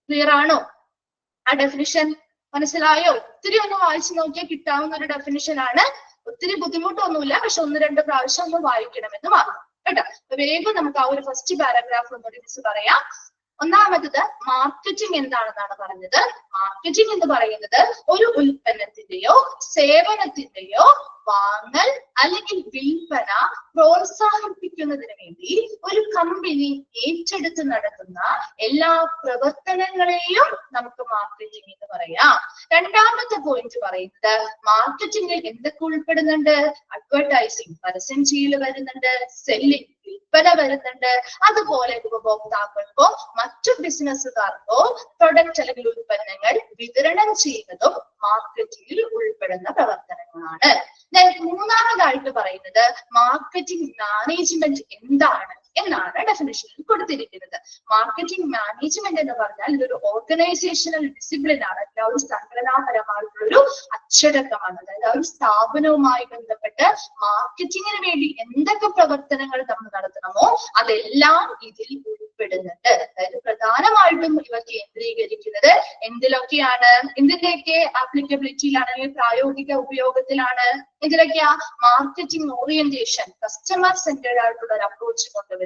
ക്ലിയർ ആണോ? ആ ഡെഫിനിഷൻ മനസ്സിലായോ? ഒത്തിരി ഒന്ന് വായിച്ചു നോക്കിയാൽ കിട്ടാവുന്ന ഒരു ഡെഫിനിഷൻ ആണ്. ഒത്തിരി ബുദ്ധിമുട്ടൊന്നുമില്ല, പക്ഷെ 1-2 പ്രാവശ്യം ഒന്ന് വായിക്കണമെന്ന് മാത്രം കേട്ടോ. വേഗം നമുക്ക് ആ ഒരു ഫസ്റ്റ് പാരഗ്രാഫ് ഒന്നുകൂടി മിസ് പറയാം. ഒന്നാമത്തത് മാർക്കറ്റിംഗ് എന്താണെന്നാണ് പറഞ്ഞത്. മാർക്കറ്റിംഗ് എന്ന് പറയുന്നത് ഒരു ഉൽപ്പന്നത്തിന്റെയോ സേവനത്തിന്റെയോ വാങ്ങൽ അല്ലെങ്കിൽ വിൽപ്പന പ്രോത്സാഹിപ്പിക്കുന്നതിന് വേണ്ടി ഒരു കമ്പനി ഏറ്റെടുത്ത് നടത്തുന്ന എല്ലാ പ്രവർത്തനങ്ങളെയും നമുക്ക് മാർക്കറ്റിംഗ് എന്ന് പറയാം. രണ്ടാമത്തെ പോയിന്റ് പറയുന്നത് മാർക്കറ്റിംഗിൽ എന്തൊക്കെ ഉൾപ്പെടുന്നുണ്ട്? അഡ്വർടൈസിങ്, പരസ്യം ചെയ്യൽ വരുന്നുണ്ട്, സെല്ലിംഗ്, വിൽപ്പന വരുന്നുണ്ട്, അതുപോലെ ഉപഭോക്താക്കൾക്കോ മറ്റു ബിസിനസ്സുകാർക്കോ പ്രൊഡക്റ്റ് അല്ലെങ്കിൽ ഉൽപ്പന്നങ്ങൾ വിതരണം ചെയ്യുന്നതും മാർക്കറ്റിംഗിൽ ഉൾപ്പെടുന്ന പ്രവർത്തനങ്ങളാണ്. മൂന്നാമതായിട്ട് പറയുന്നത് മാർക്കറ്റിംഗ് മാനേജ്മെന്റ് എന്താണ് എന്നാണ് ഡെഫിനിഷനിൽ കൊടുത്തിരിക്കുന്നത്. മാർക്കറ്റിംഗ് മാനേജ്മെന്റ് എന്ന് പറഞ്ഞാൽ ഇതൊരു ഓർഗനൈസേഷണൽ ഡിസിപ്ലിൻ ആണ്. ആ ഒരു സംഘടനാപരമായിട്ടുള്ള ഒരു അച്ചടക്കമാണ്. അതായത് ആ ഒരു സ്ഥാപനവുമായി ബന്ധപ്പെട്ട് മാർക്കറ്റിംഗിന് വേണ്ടി എന്തൊക്കെ പ്രവർത്തനങ്ങൾ നമ്മൾ നടത്തണമോ അതെല്ലാം ഇതിൽ ഉൾപ്പെടുന്നുണ്ട്. അതായത് പ്രധാനമായിട്ടും ഇവ കേന്ദ്രീകരിക്കുന്നത് എന്തിലൊക്കെയാണ്? എന്തിന്റെയൊക്കെ ആപ്ലിക്കബിലിറ്റിയിലാണ് അല്ലെങ്കിൽ പ്രായോഗിക ഉപയോഗത്തിലാണ്? ഇതിലൊക്കെയാ മാർക്കറ്റിംഗ് ഓറിയന്റേഷൻ, കസ്റ്റമർ സെന്റേഡ് ആയിട്ടുള്ള ഒരു അപ്രോച്ച് കൊണ്ടുവരിക,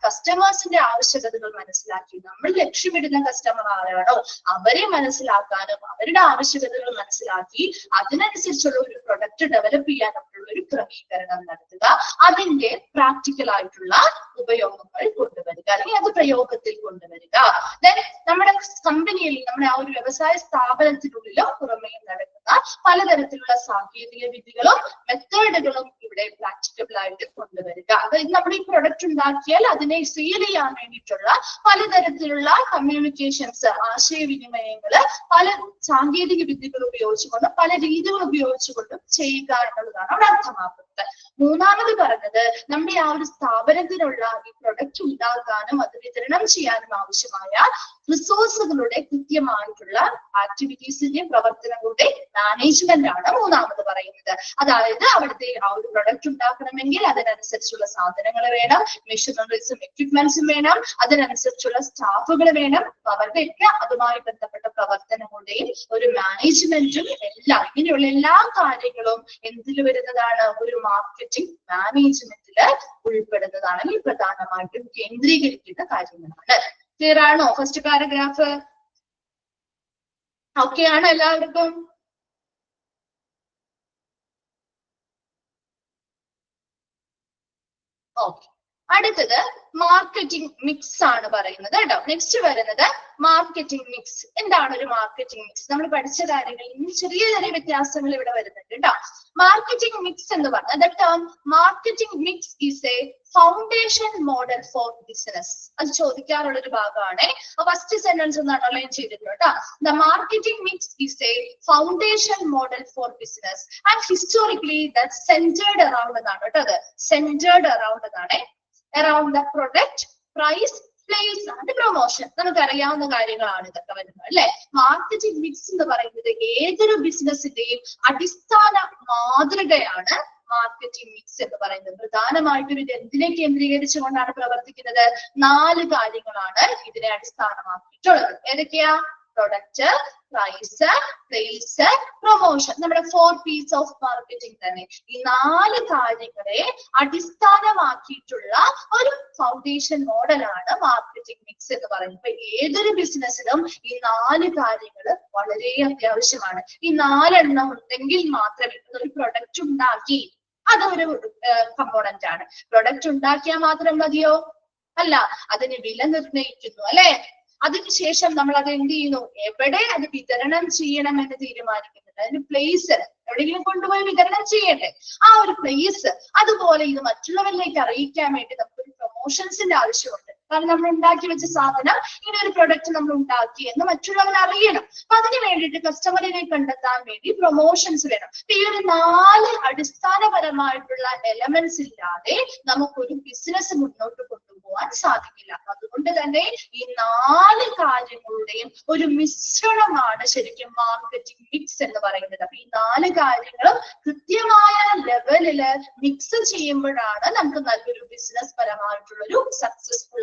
കസ്റ്റമേഴ്സിന്റെ ആവശ്യകതകൾ മനസ്സിലാക്കി നമ്മൾ ലക്ഷ്യമിടുന്ന കസ്റ്റമർ ആരാണോ അവരെ മനസ്സിലാക്കാനും അവരുടെ ആവശ്യകതകൾ മനസ്സിലാക്കി അതിനനുസരിച്ചുള്ള ഒരു പ്രൊഡക്റ്റ് ഡെവലപ്പ് ചെയ്യാനുള്ള ഒരു ക്രമീകരണം നടത്തുക, അതിന്റെ പ്രാക്ടിക്കൽ ആയിട്ടുള്ള ഉപയോഗങ്ങൾ കൊണ്ടുവരിക അല്ലെങ്കിൽ അത് പ്രയോഗത്തിൽ കൊണ്ടുവരിക. ദെൻ നമ്മുടെ കമ്പനിയിൽ നമ്മുടെ ആ ഒരു വ്യവസായ സ്ഥാപനത്തിനുള്ളിലോ പുറമേ നടക്കുന്ന പലതരത്തിലുള്ള സാങ്കേതിക വിദ്യകളും മെത്തേഡുകളും ഇവിടെ പ്രാക്ടിക്കബിൾ ആയിട്ട് കൊണ്ടുവരിക. അതായത് നമ്മുടെ ഈ പ്രൊഡക്റ്റ് ഉണ്ടാക്കിയാൽ അതിനെ സെയിൽ ചെയ്യാൻ വേണ്ടിയിട്ടുള്ള പലതരത്തിലുള്ള കമ്മ്യൂണിക്കേഷൻസ്, ആശയവിനിമയങ്ങള് പല സാങ്കേതിക വിദ്യകൾ ഉപയോഗിച്ചുകൊണ്ടും പല രീതികൾ ഉപയോഗിച്ചുകൊണ്ടും ചെയ്യുക എന്നുള്ളതാണ് അവിടെ അർത്ഥമാക്കുന്നത്. പറയുന്നത്. മൂന്നാമത് പറഞ്ഞത് നമ്മുടെ ആ ഒരു സ്ഥാപനത്തിനുള്ള ഈ പ്രൊഡക്റ്റ് ഉണ്ടാക്കാനും അത് വിതരണം ചെയ്യാനും ആവശ്യമായ റിസോഴ്സുകളുടെ കൃത്യമായിട്ടുള്ള ആക്ടിവിറ്റീസിന്റെയും പ്രവർത്തനങ്ങളുടെ മാനേജ്മെന്റ് ആണ് മൂന്നാമത് പറയുന്നത്. അതായത് അവിടുത്തെ ആ ഒരു പ്രൊഡക്റ്റ് ഉണ്ടാക്കണമെങ്കിൽ അതിനനുസരിച്ചുള്ള സാധനങ്ങൾ വേണം, മെഷീനറീസും എക്വിപ്മെന്റ്സും വേണം, അതിനനുസരിച്ചുള്ള സ്റ്റാഫുകൾ വേണം, അവരുടെയൊക്കെ അതുമായി ബന്ധപ്പെട്ട പ്രവർത്തനങ്ങളുടെയും ഒരു മാനേജ്മെന്റും എല്ലാം ഇങ്ങനെയുള്ള എല്ലാ കാര്യങ്ങളും എന്തിൽ വരുന്നതാണ്? ഒരു മാർക്കറ്റിംഗ് മാനേജ്മെന്റില് ഉൾപ്പെടുന്നതാണ്, അല്ലെങ്കിൽ പ്രധാനമായിട്ടും കേന്ദ്രീകരിക്കുന്ന കാര്യങ്ങളാണ്. ക്ലിയർ ആണോ ഫസ്റ്റ് പാരഗ്രാഫ്? ഓക്കെ ആണോ എല്ലാവർക്കും? ഓക്കെ, അടുത്തത് മാർക്കറ്റിംഗ് മിക്സ് ആണ് പറയുന്നത് കേട്ടോ. നെക്സ്റ്റ് വരുന്നത് മാർക്കറ്റിംഗ് മിക്സ്. എന്താണ് ഒരു മാർക്കറ്റിംഗ് മിക്സ്? നമ്മൾ പഠിച്ച കാര്യങ്ങളിൽ നിന്ന് ചെറിയ ചെറിയ വ്യത്യാസങ്ങൾ ഇവിടെ വരുന്നുണ്ട് കേട്ടോ. മാർക്കറ്റിംഗ് മിക്സ് എന്ന് പറഞ്ഞാൽ the term marketing mix is a foundation model for business. അത് ചോദിക്കാറുള്ള ഒരു ഭാഗമാണ്. ഫസ്റ്റ് സെന്റൻസ് ഒന്ന് അണ്ടർലൈൻ ചെയ്തിട്ടുണ്ട് കേട്ടോ. The marketing mix is a foundation model for business and historically that's centered around എന്നാണ് കേട്ടോ. അത് centered around എന്നാണ്, around the product, price, place and promotion. നമുക്കറിയാവുന്ന കാര്യങ്ങളാണ് ഇതൊക്കെ വരുന്നത് അല്ലെ. മാർക്കറ്റിംഗ് മിക്സ് എന്ന് പറയുന്നത് ഏതൊരു ബിസിനസിന്റെയും അടിസ്ഥാന മാതൃകയാണ് മാർക്കറ്റിംഗ് മിക്സ് എന്ന് പറയുന്നത്. പ്രധാനമായിട്ടും ഇത് എന്തിനെ കേന്ദ്രീകരിച്ചുകൊണ്ടാണ് പ്രവർത്തിക്കുന്നത്? 4 കാര്യങ്ങളാണ് ഇതിനെ അടിസ്ഥാനമാക്കിയിട്ടുള്ളത്. ഏതൊക്കെയാ? Product, price, place, promotion. നമ്മുടെ 4 P's ഓഫ് മാർക്കറ്റിംഗ് തന്നെ. ഈ 4 കാര്യങ്ങളെ അടിസ്ഥാനമാക്കിയിട്ടുള്ള ഒരു ഫൗണ്ടേഷൻ മോഡലാണ് മാർക്കറ്റിംഗ് മിക്സ് എന്ന് പറയുന്നത്. ഇപ്പൊ ഏതൊരു ബിസിനസ്സിലും ഈ 4 കാര്യങ്ങൾ വളരെ അത്യാവശ്യമാണ്. ഈ 4 എണ്ണം ഉണ്ടെങ്കിൽ മാത്രമേ ഒരു പ്രൊഡക്റ്റ് ഉണ്ടാക്കി, അതൊരു കമ്പോണന്റ് ആണ്. പ്രൊഡക്റ്റ് ഉണ്ടാക്കിയാൽ മാത്രം മതിയോ? അല്ല, അതിന് വില നിർണ്ണയിക്കുന്നു അല്ലെ. അതിനുശേഷം നമ്മൾ അത് എന്ത് ചെയ്യുന്നു? എവിടെ അത് വിതരണം ചെയ്യണം എന്ന് തീരുമാനിക്കുന്നുണ്ട്. അതിന് പ്ലേസ്, എവിടെയെങ്കിലും കൊണ്ടുപോയി വിതരണം ചെയ്യണ്ടേ? ആ ഒരു പ്ലേസ്. അതുപോലെ ഇത് മറ്റുള്ളവരിലേക്ക് അറിയിക്കാൻ വേണ്ടി നമുക്കൊരു പ്രൊമോഷൻസിന്റെ ആവശ്യമുണ്ട്. കാരണം നമ്മൾ ഉണ്ടാക്കി വെച്ച സാധനം, ഇങ്ങനെ ഒരു പ്രൊഡക്റ്റ് നമ്മൾ ഉണ്ടാക്കി എന്ന് മറ്റുള്ളവർ അറിയണം. അപ്പൊ അതിന് വേണ്ടിയിട്ട് കസ്റ്റമറിനെ കണ്ടെത്താൻ വേണ്ടി പ്രൊമോഷൻസ് വേണം. ഈ ഒരു 4 അടിസ്ഥാനപരമായിട്ടുള്ള എലമെന്റ്സ് ഇല്ലാതെ നമുക്കൊരു ബിസിനസ് മുന്നോട്ട് കൊണ്ടുപോകാൻ സാധിക്കില്ല. അതുകൊണ്ട് തന്നെ ഈ 4 കാര്യങ്ങളുടെയും ഒരു മിശ്രണമാണ് ശരിക്കും മാർക്കറ്റിംഗ് മിക്സ് എന്ന് പറയുന്നത്. അപ്പൊ ഈ 4 കാര്യങ്ങളും കൃത്യമായ ലെവലില് മിക്സ് ചെയ്യുമ്പോഴാണ് നമുക്ക് നല്ലൊരു ബിസിനസ് പരമായിട്ടുള്ള ഒരു സക്സസ്ഫുൾ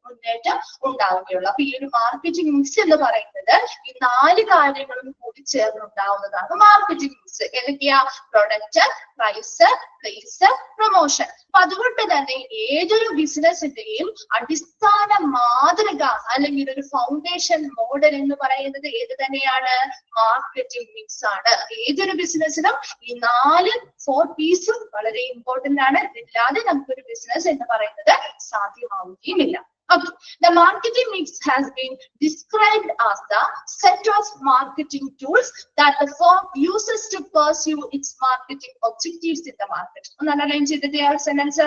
മുന്നേറ്റം ഉണ്ടാവുകയുള്ളൂ. അപ്പൊ ഈ ഒരു മാർക്കറ്റിംഗ് മിക്സ് എന്ന് പറയുന്നത് ഈ 4 കാര്യങ്ങളും കൂടി ചേർന്നുണ്ടാവുന്നതാണ് മാർക്കറ്റിംഗ് മിക്സ്. ഏതൊക്കെയാ? Product, price, place, promotion. അപ്പൊ അതുകൊണ്ട് തന്നെ ഏതൊരു ബിസിനസിന്റെയും അടിസ്ഥാന മാതൃക അല്ലെങ്കിൽ ഒരു ഫൗണ്ടേഷൻ മോഡൽ എന്ന് പറയുന്നത് ഏത് തന്നെയാണ്? മാർക്കറ്റിംഗ് മിക്സ് ആണ്. ഏതൊരു ബിസിനസിനും ഈ 4 P's വളരെ ഇമ്പോർട്ടന്റ് ആണ്. ഇതില്ലാതെ നമുക്കൊരു ബിസിനസ് എന്ന് പറയുന്നത് സാധ്യമാവുകയുമില്ല. Okay, the marketing mix has been described as the set of marketing tools that the firm uses to pursue its marketing objectives in the market. ഒന്ന് അണ്ടർലൈൻ ചെയ്തിട്ട് ആ സെന്റൻസ്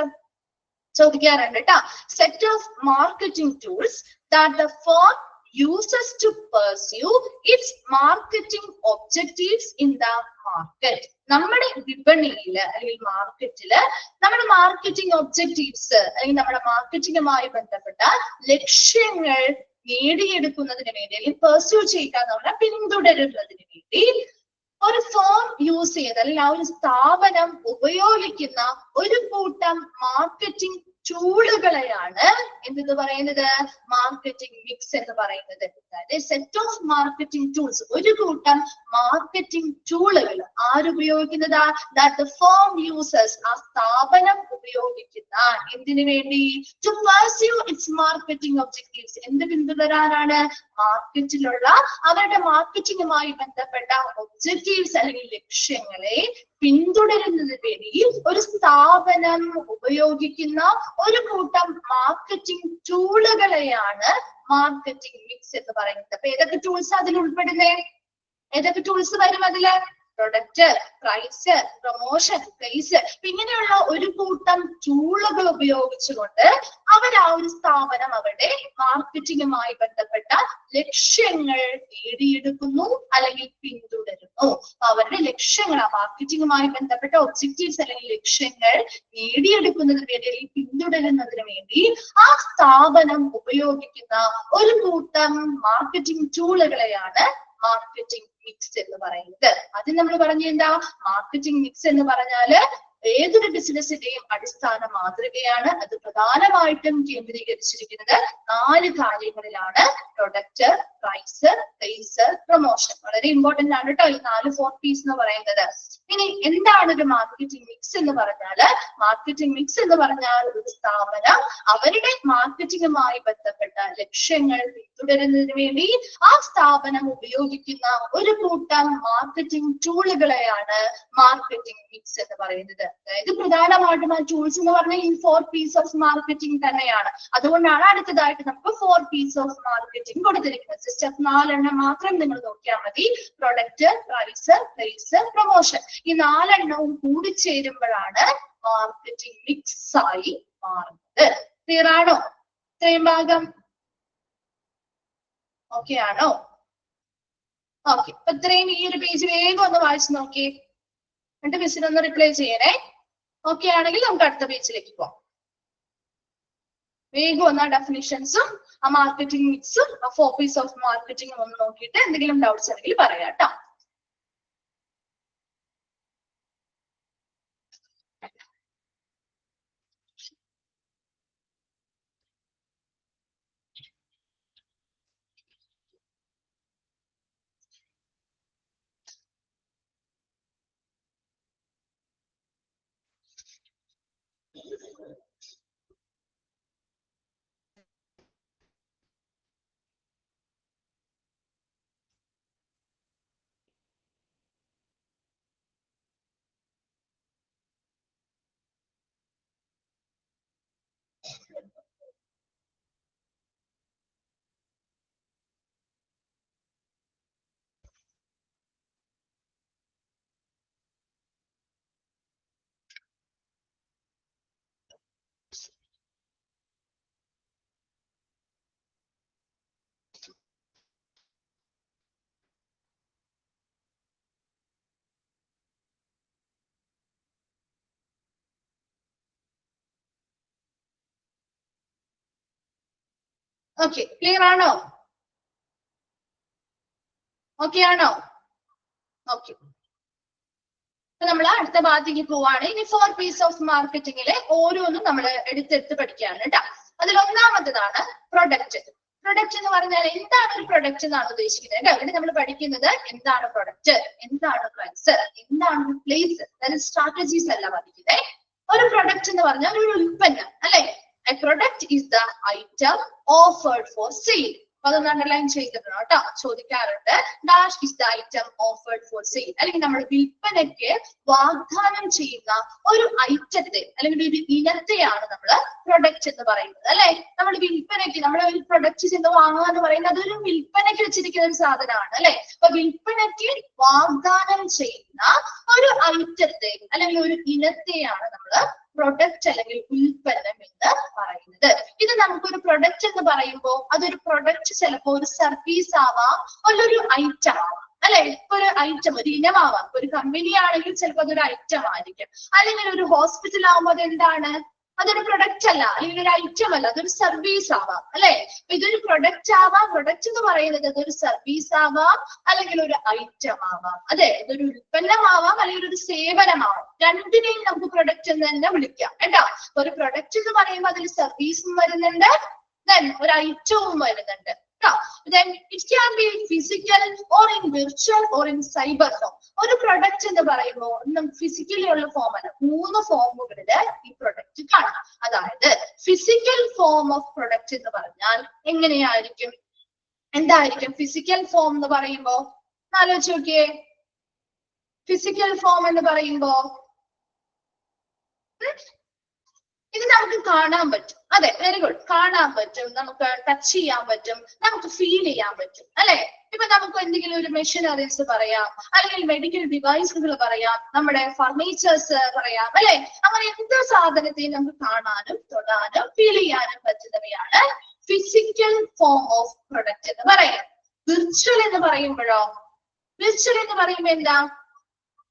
ചോദിക്കാറുണ്ട് കേട്ടോ. Set of marketing tools that the firm uses to pursue its marketing objectives in the market. നമ്മുടെ വിപണിയില് അല്ലെങ്കിൽ മാർക്കറ്റില് നമ്മുടെ marketing objectives അല്ലെങ്കിൽ നമ്മുടെ മാർക്കറ്റിംഗുമായി ബന്ധപ്പെട്ട ലക്ഷ്യങ്ങൾ നേടിയെടുക്കുന്നതിന് വേണ്ടി അല്ലെങ്കിൽ പെർസ്യൂ ചെയ്യുക എന്ന് പറഞ്ഞാൽ പിന്തുടരുന്നതിന് വേണ്ടി ഒരു ഫോം യൂസ് ചെയ്ത് അല്ലെങ്കിൽ ആ ഒരു സ്ഥാപനം ഉപയോഗിക്കുന്ന ഒരു കൂട്ടം മാർക്കറ്റിംഗ് ടൂളുകളെയാണ് എന്തെന്ന് പറയുന്നത്? മാർക്കറ്റിംഗ് മിക്സ് എന്ന് പറയുന്നത്. അതായത് സെറ്റ് ഓഫ് മാർക്കറ്റിംഗ് ടൂൾസ്, ഒരു കൂട്ടം മാർക്കറ്റിംഗ് ടൂളുകൾ ആരുപയോഗിക്കുന്നതാ? ദാറ്റ് ദ ഫേം യൂസേഴ്സ്, ആ സ്ഥാപനം ഉപയോഗിക്കുന്ന എന്തിനു വേണ്ടി? To pursue its marketing objectives. എന്ത് പിന്തുടരാനാണ്? മാർക്കറ്റിലുള്ള അവരുടെ മാർക്കറ്റിംഗുമായി ബന്ധപ്പെട്ട ഒബ്ജക്റ്റീവ്സ് അല്ലെങ്കിൽ ലക്ഷ്യങ്ങളെ പിന്തുടരുന്നതിന് വേണ്ടി ഒരു സ്ഥാപനം ഉപയോഗിക്കുന്ന ഒരു കൂട്ടം മാർക്കറ്റിംഗ് ടൂളുകളെയാണ് മാർക്കറ്റിംഗ് മിക്സ് എന്ന് പറയുന്നത്. അപ്പൊ ഏതൊക്കെ ടൂൾസ് അതിൽ ഉൾപ്പെടുന്നേ? ഏതൊക്കെ ടൂൾസ് വരും അതില്? പ്രൊഡക്റ്റ്, പ്രൈസ്, പ്രൊമോഷൻ, പ്ലേസ്, ഇങ്ങനെയുള്ള ഒരു കൂട്ടം ടൂളുകൾ ഉപയോഗിച്ചുകൊണ്ട് അവർ ആ ഒരു സ്ഥാപനം അവരുടെ മാർക്കറ്റിംഗുമായി ബന്ധപ്പെട്ട ലക്ഷ്യങ്ങൾ നേടിയെടുക്കുന്നു അല്ലെങ്കിൽ പിന്തുടരുന്നു. അവരുടെ ലക്ഷ്യങ്ങൾ, ആ മാർക്കറ്റിംഗുമായി ബന്ധപ്പെട്ട ഒബ്ജക്റ്റീവ്സ് അല്ലെങ്കിൽ ലക്ഷ്യങ്ങൾ നേടിയെടുക്കുന്നതിന് വേണ്ടി അല്ലെങ്കിൽ പിന്തുടരുന്നതിന് വേണ്ടി ആ സ്ഥാപനം ഉപയോഗിക്കുന്ന ഒരു കൂട്ടം മാർക്കറ്റിംഗ് ടൂളുകളെയാണ് മാർക്കറ്റിംഗ് മിക്സ് എന്ന് പറയുന്നത്. അത് നമ്മൾ പറഞ്ഞ എന്താ, മാർക്കറ്റിംഗ് മിക്സ് എന്ന് പറഞ്ഞാല് ഏതൊരു ബിസിനസിന്റെയും അടിസ്ഥാന മാതൃകയാണ്. അത് പ്രധാനമായിട്ടും കേന്ദ്രീകരിച്ചിരിക്കുന്നത് 4 കാര്യങ്ങളിലാണ്: പ്രൊഡക്റ്റ്, പ്രൈസ്, പ്ലേസ്, പ്രൊമോഷൻ. വളരെ ഇമ്പോർട്ടന്റ് ആണ് കേട്ടോ ഈ 4 4 P's എന്ന് പറയുന്നത്. ഇനി എന്താണ് ഒരു മാർക്കറ്റിംഗ് മിക്സ് എന്ന് പറഞ്ഞാല്? മാർക്കറ്റിംഗ് മിക്സ് എന്ന് പറഞ്ഞാൽ ഒരു സ്ഥാപനം അവരുടെ മാർക്കറ്റിംഗുമായി ബന്ധപ്പെട്ട ലക്ഷ്യങ്ങൾ പിന്തുടരുന്നതിന് വേണ്ടി ആ സ്ഥാപനം ഉപയോഗിക്കുന്ന ഒരു കൂട്ടം മാർക്കറ്റിംഗ് ടൂളുകളെയാണ് മാർക്കറ്റിംഗ് മിക്സ് എന്ന് പറയുന്നത്. അതായത് പ്രധാനമായിട്ടും ആ ടൂൾസ് എന്ന് പറഞ്ഞാൽ ഈ 4 P's ഓഫ് മാർക്കറ്റിംഗ് തന്നെയാണ്. അതുകൊണ്ടാണ് അടുത്തതായിട്ട് നമുക്ക് 4 P's ഓഫ് മാർക്കറ്റിംഗ് കൊടുത്തിരിക്കുന്നത്. സ്റ്റെപ്പ് 4 എണ്ണം മാത്രം നിങ്ങൾ നോക്കിയാൽ മതി: പ്രൊഡക്റ്റ്, പ്രൈസ്, പ്ലേസ്, പ്രൊമോഷൻ. ഈ 4 എണ്ണവും കൂടിച്ചേരുമ്പോഴാണ് മാർക്കറ്റിംഗ് മിക്സ് ആയി മാറുന്നത്. ക്ലിയർ ആണോ? ഇത്രയും ഭാഗം ഓക്കെ ആണോ? ഓക്കെ, അപ്പൊ ഇത്രയും ഈ ഒരു പേജ് വേഗം ഒന്ന് വായിച്ചു നോക്കി, എന്നിട്ട് മിസ്സിനൊന്ന് റിപ്ലൈ ചെയ്യണേ. ഓക്കെ ആണെങ്കിൽ നമുക്ക് അടുത്ത പേജിലേക്ക് പോവാം. വേഗം ഒന്ന് ആ ഡെഫിനിഷൻസും ആ മാർക്കറ്റിംഗ് മിക്സും ആ 4 P's ഓഫ് മാർക്കറ്റിംഗും ഒന്ന് നോക്കിയിട്ട് എന്തെങ്കിലും ഡൗട്ട്സ് ഉണ്ടെങ്കിൽ പറയാം കേട്ടോ. ഓക്കെ, ക്ലിയർ ആണോ? ഓക്കെ ആണോ? ഓക്കെ, അപ്പൊ നമ്മൾ അടുത്ത ഭാഗത്തേക്ക് പോവാണ്. ഇനി 4 P's ഓഫ് മാർക്കറ്റിംഗിലെ ഓരോന്നും നമ്മൾ എടുത്തെടുത്ത് പഠിക്കുകയാണ് കേട്ടോ. അതിൽ ഒന്നാമത്തേതാണ് പ്രൊഡക്റ്റ്. പ്രൊഡക്റ്റ് എന്ന് പറഞ്ഞാൽ എന്താണ് ഒരു പ്രൊഡക്റ്റ് എന്നാണ് ഉദ്ദേശിക്കുന്നത് കേട്ടോ. ഇവിടെ നമ്മൾ പഠിക്കുന്നത് എന്താണ് പ്രൊഡക്റ്റ്, എന്താണ് പ്രൈസ്, എന്താണ് പ്ലേസ്, അതായത് സ്ട്രാറ്റജീസ് അല്ല പഠിക്കുന്നത്. ഒരു പ്രൊഡക്റ്റ് എന്ന് പറഞ്ഞാൽ ഒരു ഉൽപ്പന്നം അല്ലെ. A product is the item offered for sale. അതൊന്ന് അണ്ടർലൈൻ ചെയ്തിട്ടുണ്ട് കേട്ടോ, ചോദിക്കാറുണ്ട്. Dash is the item offered for sale. അല്ലെങ്കിൽ നമ്മൾ വിൽപ്പനയ്ക്ക് വാഗ്ദാനം ചെയ്യുന്ന ഒരു ഐറ്റത്തെ അല്ലെങ്കിൽ ഒരു ഇനത്തെയാണ് നമ്മൾ പ്രൊഡക്റ്റ് എന്ന് പറയുന്നത് അല്ലെ. നമ്മൾ വിൽപ്പനയ്ക്ക് നമ്മൾ ഒരു പ്രൊഡക്റ്റ് ചെന്ന് വാങ്ങുക എന്ന് പറയുന്നത് അതൊരു വിൽപ്പനയ്ക്ക് വെച്ചിരിക്കുന്ന ഒരു സാധനമാണ് അല്ലെ. അപ്പൊ വിൽപ്പനയ്ക്ക് വാഗ്ദാനം ചെയ്യുന്ന ഒരു ഐറ്റത്തെ അല്ലെങ്കിൽ ഒരു ഇനത്തെയാണ് നമ്മൾ പ്രൊഡക്റ്റ് അല്ലെങ്കിൽ ഉൽപ്പന്നം എന്ന് പറയുന്നത്. ഇത് നമുക്കൊരു പ്രൊഡക്റ്റ് എന്ന് പറയുമ്പോൾ അതൊരു പ്രൊഡക്റ്റ് ചിലപ്പോൾ ഒരു സർവീസ് ആവാം, ഒരു ഐറ്റം ആവാം അല്ലെ. ഇപ്പൊ ഒരു ഐറ്റം, ഒരു ഇനമാവാം. ഒരു കമ്പനി ആണെങ്കിൽ ചിലപ്പോൾ അതൊരു ഐറ്റം ആയിരിക്കും. അല്ലെങ്കിൽ ഒരു ഹോസ്പിറ്റൽ ആവുമ്പോൾ അത് എന്താണ്, അതൊരു പ്രൊഡക്റ്റ് അല്ല, അല്ലെങ്കിൽ ഒരു ഐറ്റം അല്ല, അതൊരു സർവീസ് ആവാം അല്ലെ. ഇതൊരു പ്രൊഡക്റ്റ് ആവാം, പ്രൊഡക്റ്റ് എന്ന് പറയുന്നത് അതൊരു സർവീസ് ആവാം അല്ലെങ്കിൽ ഒരു ഐറ്റം ആവാം. അതെ, ഇതൊരു ഉൽപ്പന്നമാവാം അല്ലെങ്കിൽ ഒരു സേവനമാവാം. രണ്ടിനെയും നമുക്ക് പ്രൊഡക്റ്റ് എന്ന് തന്നെ വിളിക്കാം കേട്ടോ. ഒരു പ്രൊഡക്റ്റ് എന്ന് പറയുമ്പോൾ അതിൽ സർവീസും വരുന്നുണ്ട്, then ഒരു ഐറ്റവും വരുന്നുണ്ട്. Then it can be physical or in virtual or in cyber form. ഒരു പ്രൊഡക്റ്റ് എന്ന് പറയുമ്പോൾ ഫിസിക്കലി ഉള്ള ഫോം അല്ല, 3 ഫോമുകളില് ഈ പ്രൊഡക്റ്റ് കാണാം. അതായത് ഫിസിക്കൽ ഫോം ഓഫ് പ്രൊഡക്റ്റ് എന്ന് പറഞ്ഞാൽ എങ്ങനെയായിരിക്കും, എന്തായിരിക്കും ഫിസിക്കൽ ഫോം എന്ന് പറയുമ്പോ? ആലോചിച്ച് നോക്കിയേ. ഫിസിക്കൽ ഫോം എന്ന് പറയുമ്പോ ഇത് നമുക്ക് കാണാൻ പറ്റും. അതെ, വെരി ഗുഡ്. കാണാൻ പറ്റും, നമുക്ക് ടച്ച് ചെയ്യാൻ പറ്റും, നമുക്ക് ഫീൽ ചെയ്യാൻ പറ്റും അല്ലെ. ഇപ്പൊ നമുക്ക് എന്തെങ്കിലും ഒരു മെഷീനറീസ് പറയാം, അല്ലെങ്കിൽ മെഡിക്കൽ ഡിവൈസുകൾ പറയാം, നമ്മുടെ ഫർണിച്ചേഴ്സ് പറയാം അല്ലെ. അങ്ങനെ എന്ത് സാധനത്തെയും നമുക്ക് കാണാനും തൊടാനും ഫീൽ ചെയ്യാനും പറ്റുന്നവയാണ് ഫിസിക്കൽ ഫോം ഓഫ് പ്രൊഡക്റ്റ് എന്ന് പറയാം. വിർച്വൽ എന്ന് പറയുമ്പോഴോ, വിർച്വൽ എന്ന് പറയുമ്പോ എന്താ?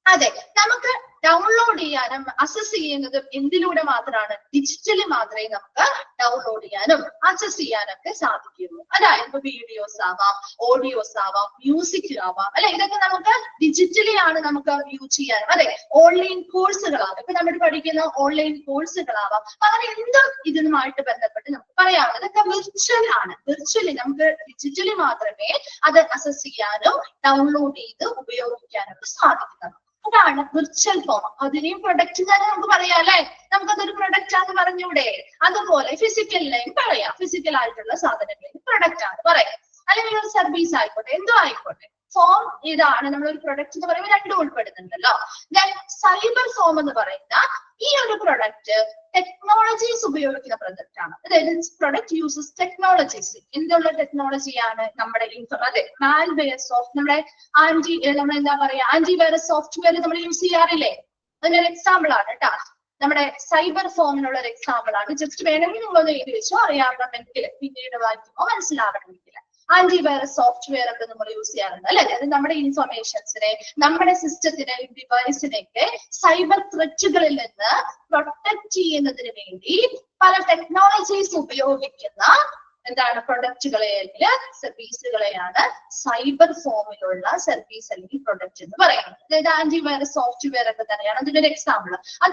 അതെ, നമുക്ക് ഡൗൺലോഡ് ചെയ്യാനും അക്സസ് ചെയ്യുന്നതും എന്തിലൂടെ മാത്രമാണ്? ഡിജിറ്റലി മാത്രമേ നമുക്ക് ഡൗൺലോഡ് ചെയ്യാനും അക്സസ് ചെയ്യാനൊക്കെ സാധിക്കുള്ളൂ. അതായത് വീഡിയോസ് ആവാം, ഓഡിയോസ് ആവാം, മ്യൂസിക് ആവാം അല്ലെ. ഇതൊക്കെ നമുക്ക് ഡിജിറ്റലി ആണ് നമുക്ക് വ്യൂ ചെയ്യാനും. അതെ, ഓൺലൈൻ കോഴ്സുകളാവാം, ഇപ്പൊ നമ്മൾ പഠിക്കുന്ന ഓൺലൈൻ കോഴ്സുകളാവാം. അങ്ങനെ എന്തും ഇതിനുമായിട്ട് ബന്ധപ്പെട്ട് നമുക്ക് പറയാം. ഇതൊക്കെ വിർച്വൽ ആണ്. വിർച്വലി നമുക്ക് ഡിജിറ്റലി മാത്രമേ അത് അക്സസ് ചെയ്യാനും ഡൗൺലോഡ് ചെയ്ത് ഉപയോഗിക്കാനും സാധിക്കുന്നത്. അതാണ് വിർച്വൽ ഫോം. അതിനെയും പ്രൊഡക്റ്റ് തന്നെ നമുക്ക് പറയാം അല്ലെ. നമുക്കതൊരു പ്രൊഡക്റ്റ് ആണെന്ന് പറഞ്ഞൂടെ? അതുപോലെ ഫിസിക്കലിനെയും പറയാം. ഫിസിക്കൽ ആയിട്ടുള്ള സാധനങ്ങളെയും പ്രൊഡക്റ്റ് ആണ് പറയാം. അല്ലെങ്കിൽ ഒരു സർവീസ് ആയിക്കോട്ടെ, എന്തോ ആയിക്കോട്ടെ. ഫോം ഇതാണ്, നമ്മളൊരു പ്രൊഡക്റ്റ് എന്ന് പറയുമ്പോൾ രണ്ടും ഉൾപ്പെടുന്നുണ്ടല്ലോ. ദെൻ സൈബർ ഫോം എന്ന് പറയുന്ന ഈ ഒരു പ്രൊഡക്റ്റ് ടെക്നോളജീസ് ഉപയോഗിക്കുന്ന പ്രൊഡക്റ്റ് ആണ്. അതായത് പ്രൊഡക്റ്റ് യൂസസ് ടെക്നോളജീസ്. എന്തുള്ള ടെക്നോളജിയാണ്? നമ്മുടെ അതെ, മാൽവെയർ സോഫ്റ്റ്, നമ്മുടെ നമ്മൾ എന്താ പറയാ, ആന്റിവൈറസ് സോഫ്റ്റ്വെയർ നമ്മൾ യൂസ് ചെയ്യാറില്ലേ? അതിനൊരു എക്സാമ്പിൾ ആണ് കേട്ടോ. നമ്മുടെ സൈബർ ഫോമിനുള്ള ഒരു എക്സാമ്പിൾ ആണ്. ജസ്റ്റ് വേണമെങ്കിൽ നിങ്ങളൊന്ന് എഴുതി വെച്ചോ, അറിയാവണമെങ്കിൽ പിന്നീട് വായിക്കുമ്പോൾ മനസ്സിലാവണമെങ്കിൽ. ആന്റിവൈറസ് സോഫ്റ്റ്വെയർ ഒക്കെ നമ്മൾ യൂസ് ചെയ്യാറുണ്ട് അല്ലെ. അത് നമ്മുടെ ഇൻഫർമേഷൻസിനെ, നമ്മുടെ സിസ്റ്റത്തിനെ, ഡിവൈസിനെയൊക്കെ സൈബർ ത്രെറ്റുകളിൽ നിന്ന് പ്രൊട്ടക്ട് ചെയ്യുന്നതിന് വേണ്ടി പല ടെക്നോളജീസ് ഉപയോഗിക്കുന്ന എന്താണ് പ്രൊഡക്റ്റുകളെ അല്ലെങ്കിൽ സർവീസുകളെയാണ് സൈബർ ഫോമിലുള്ള സർവീസ് അല്ലെങ്കിൽ പ്രൊഡക്റ്റ് എന്ന് പറയുന്നത്. അതായത് ആന്റിവൈറസ് സോഫ്റ്റ്വെയർ ഒക്കെ തന്നെയാണ് അതിനൊരു എക്സാമ്പിൾ. അത്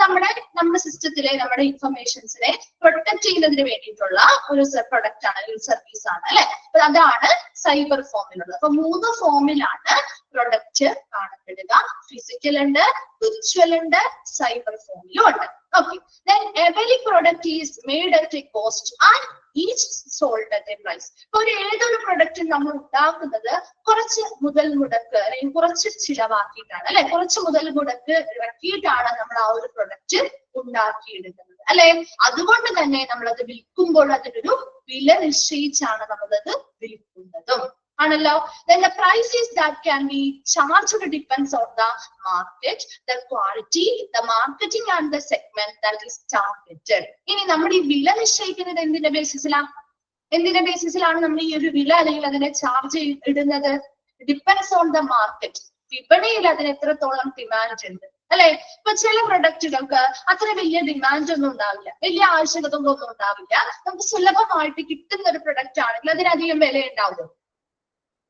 നമ്മുടെ സിസ്റ്റത്തിലെ നമ്മുടെ ഇൻഫർമേഷൻസിനെ പ്രൊട്ടക്ട് ചെയ്യുന്നതിന് വേണ്ടിയിട്ടുള്ള ഒരു പ്രൊഡക്റ്റ് ആണ്, ഒരു സർവീസ് ആണ് അല്ലെ. അപ്പൊ അതാണ് സൈബർ ഫോമിലുള്ളത്. അപ്പൊ 3 ഫോമിലാണ് പ്രൊഡക്റ്റ് കാണപ്പെടുക. ഫിസിക്കൽ ഉണ്ട്, വിർച്വൽ ഉണ്ട്, സൈബർ ഫോമിലും ഉണ്ട്. Okay, then every product is made at a cost and each sold at a price. ഒരു ഏതൊരു പ്രൊഡക്റ്റും നമ്മൾ ഉണ്ടാക്കുന്നത് കുറച്ച് മുതൽ മുടക്ക് അല്ലെങ്കിൽ കുറച്ച് ചിലവാക്കിയിട്ടാണ് അല്ലെ. കുറച്ച് മുതൽ മുടക്ക് ഇറക്കിയിട്ടാണ് നമ്മൾ ആ ഒരു പ്രൊഡക്റ്റ് ഉണ്ടാക്കിയെടുക്കുന്നത് അല്ലെ. അതുകൊണ്ട് തന്നെ നമ്മളത് വിൽക്കുമ്പോൾ അതിനൊരു വില നിശ്ചയിച്ചാണ് നമ്മളത് വിൽക്കുന്നതും ആണല്ലോ. Then the prices that can be charged depends on the market, the quality, the marketing and the segment that is targeted. ഇനി നമ്മൾ ഈ വില നിശ്ചയിക്കുന്നത് എന്തിന്റെ ബേസിസിലാണ്? എന്തിന്റെ ബേസിസിലാണ് നമ്മൾ ഈ ഒരു വില അല്ലെങ്കിൽ അതിനെ ചാർജ് ഇടുന്നത്? Depends on the market. വിപണിയിൽ അതിന് എത്രത്തോളം ഡിമാൻഡ് ഉണ്ട് അല്ലെ. ഇപ്പൊ ചില പ്രൊഡക്റ്റുകൾക്ക് അത്ര വലിയ ഡിമാൻഡ് ഒന്നും ഉണ്ടാവില്ല, വലിയ ആവശ്യകത ഒന്നും ഉണ്ടാവില്ല. നമുക്ക് സുലഭമായിട്ട് കിട്ടുന്ന ഒരു പ്രൊഡക്റ്റ് ആണെങ്കിൽ അതിനധികം വില ഉണ്ടാവും.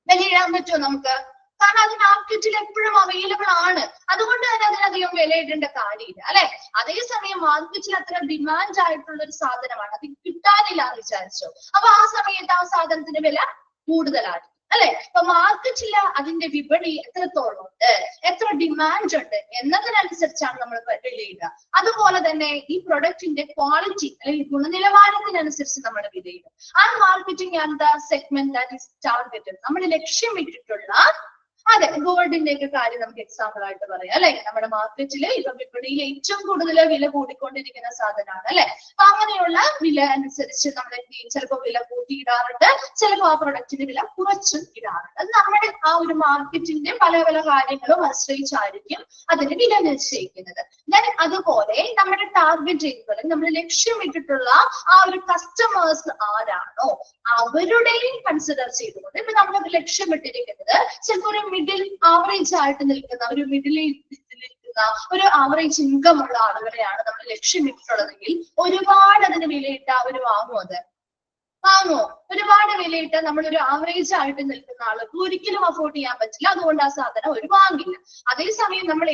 വിലയിടാൻ പറ്റുമോ നമുക്ക്? കാരണം അത് മാർക്കറ്റിൽ എപ്പോഴും അവൈലബിൾ ആണ്. അതുകൊണ്ട് തന്നെ അതിനധികം വിലയിടേണ്ട കാര്യമില്ല അല്ലെ. അതേസമയം മാർക്കറ്റിൽ അത്ര ഡിമാൻഡ് ആയിട്ടുള്ള ഒരു സാധനമാണ്, അത് കിട്ടാനില്ല എന്ന് വിചാരിച്ചോ, അപ്പൊ ആ സമയത്ത് ആ സാധനത്തിന്റെ വില കൂടുതലാണ് അല്ലെ. അപ്പൊ മാർക്കറ്റിൽ അതിന്റെ വിപണി എത്രത്തോളം ഉണ്ട്, എത്ര ഡിമാൻഡ് ഉണ്ട് എന്നതിനനുസരിച്ചാണ് നമ്മൾ വിലയിടുക. അതുപോലെ തന്നെ ഈ പ്രൊഡക്റ്റിന്റെ ക്വാളിറ്റി അല്ലെങ്കിൽ ഗുണനിലവാരത്തിനനുസരിച്ച് നമ്മൾ വിലയിടും. ആ marketing and the segment that is targeted. നമ്മൾ ലക്ഷ്യമിട്ടിട്ടുള്ള അതെ, ഗോൾഡിന്റെ ഒക്കെ കാര്യം നമുക്ക് എക്സാമ്പിൾ ആയിട്ട് പറയാം അല്ലെ. നമ്മുടെ മാർക്കറ്റിൽ ഇപ്പൊ വിപണിയിൽ ഏറ്റവും കൂടുതൽ വില കൂടിക്കൊണ്ടിരിക്കുന്ന സാധനമാണ് അല്ലെ. അപ്പൊ അങ്ങനെയുള്ള വില അനുസരിച്ച് നമ്മൾ എന്ത് ചെയ്യും? ചിലപ്പോൾ വില കൂട്ടിയിടാറുണ്ട്, ചിലപ്പോൾ ആ പ്രൊഡക്റ്റിന്റെ വില കുറച്ച് ഇടാറുണ്ട്. അത് നമ്മുടെ ആ ഒരു മാർക്കറ്റിന്റെ പല പല കാര്യങ്ങളും ആശ്രയിച്ചായിരിക്കും അതിന് വില നിശ്ചയിക്കുന്നത്. ഞാൻ അതുപോലെ നമ്മുടെ ടാർഗറ്റ് ചെയ്യുന്നത് നമ്മൾ ലക്ഷ്യമിട്ടിട്ടുള്ള ആ ഒരു കസ്റ്റമേഴ്സ് ആരാണോ അവരുടെയും കൺസിഡർ ചെയ്തുകൊണ്ട് ഇപ്പൊ നമ്മൾ ലക്ഷ്യമിട്ടിരിക്കുന്നത് ചിലപ്പോൾ ഒരു മിഡിൽ ആവറേജ് ആയിട്ട് നിൽക്കുന്ന ഒരു മിഡിലിൽ നിൽക്കുന്ന ഒരു ആവറേജ് ഇൻകം ഉള്ള ആളുകളെയാണ് നമ്മൾ ലക്ഷ്യമിട്ടുള്ളതെങ്കിൽ ഒരുപാട് അതിന് വിലയിട്ട അവർ വാങ്ങുമോ? അത് വാങ്ങുമോ? ഒരുപാട് വിലയിട്ട നമ്മളൊരു ആവറേജ് ആയിട്ട് നിൽക്കുന്ന ആൾക്ക് ഒരിക്കലും അഫോർഡ് ചെയ്യാൻ പറ്റില്ല. അതുകൊണ്ട് ആ സാധനം ഒരു വാങ്ങില്ല. അതേസമയം നമ്മൾ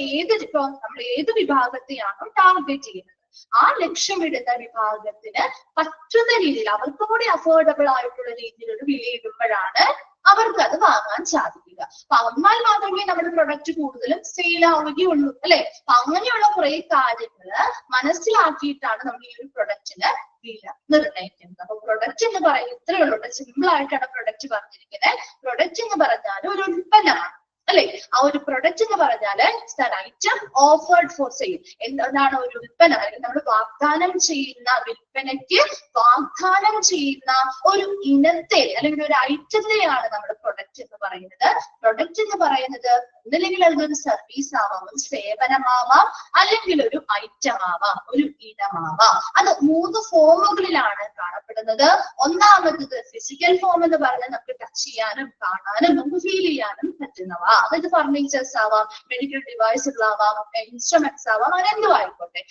ഏത് വിഭാഗത്തെയാണോ ടാർഗറ്റ് ചെയ്യുന്നത് ആ ലക്ഷ്യമിടുന്ന വിഭാഗത്തിന് പറ്റുന്ന രീതിയിൽ അവർക്ക് കൂടി അഫോർഡബിൾ ആയിട്ടുള്ള രീതിയിൽ ഒരു വിലയിടുമ്പോഴാണ് അവർക്ക് അത് വാങ്ങാൻ സാധിക്കുക. അപ്പൊ എന്നാൽ മാത്രമേ നമ്മുടെ പ്രൊഡക്റ്റ് കൂടുതലും സെയിൽ ആവുകയുള്ളൂ അല്ലെ. അപ്പൊ അങ്ങനെയുള്ള കുറെ കാര്യങ്ങള് മനസ്സിലാക്കിയിട്ടാണ് നമ്മൾ ഈ ഒരു പ്രൊഡക്റ്റിന് വില നിർണ്ണയിക്കുന്നത്. അപ്പൊ പ്രൊഡക്റ്റ് എന്ന് പറയുന്നത് ഇത്രയേ ഉള്ളൂ. സിമ്പിൾ ആയിട്ടാണ് പ്രൊഡക്റ്റ് പറഞ്ഞിരിക്കുന്നത്. പ്രൊഡക്റ്റ് എന്ന് പറഞ്ഞാൽ ഒരു ഉൽപ്പന്നമാണ് അല്ലെ? ആ ഒരു പ്രൊഡക്റ്റ് എന്ന് പറഞ്ഞാല് ഐറ്റം ഓഫേർഡ് ഫോർ സെയിൽ. എന്താണ് ഒരു വിൽപ്പന, അല്ലെങ്കിൽ നമ്മൾ വാഗ്ദാനം ചെയ്യുന്ന വിൽപ്പനയ്ക്ക് വാഗ്ദാനം ചെയ്യുന്ന ഒരു ഇനത്തെ അല്ലെങ്കിൽ ഒരു ഐറ്റത്തെയാണ് നമ്മൾ പ്രൊഡക്റ്റ് എന്ന് പറയുന്നത്. പ്രൊഡക്റ്റ് എന്ന് പറയുന്നത് ഒന്നില്ലെങ്കിൽ അതൊരു സർവീസ് ആവാം, ഒരു സേവനമാവാം, അല്ലെങ്കിൽ ഒരു ഐറ്റം ആവാം, ഒരു ഇനമാവാം. അത് 3 ഫോമുകളിലാണ് കാണപ്പെടുന്നത്. ഒന്നാമത്തത് ഫിസിക്കൽ ഫോം എന്ന് പറഞ്ഞാൽ നമുക്ക് ടച്ച് ചെയ്യാനും കാണാനും നമുക്ക് ഫീൽ ചെയ്യാനും പറ്റുന്നവ. അതായത് ഫർണിച്ചേഴ്സ് ആവാം, മെഡിക്കൽ ഡിവൈസുകളാവാം, ഇൻസ്ട്രുമെന്റ്സ് ആവാം, അങ്ങനെ എന്തും ആയിക്കോട്ടെ.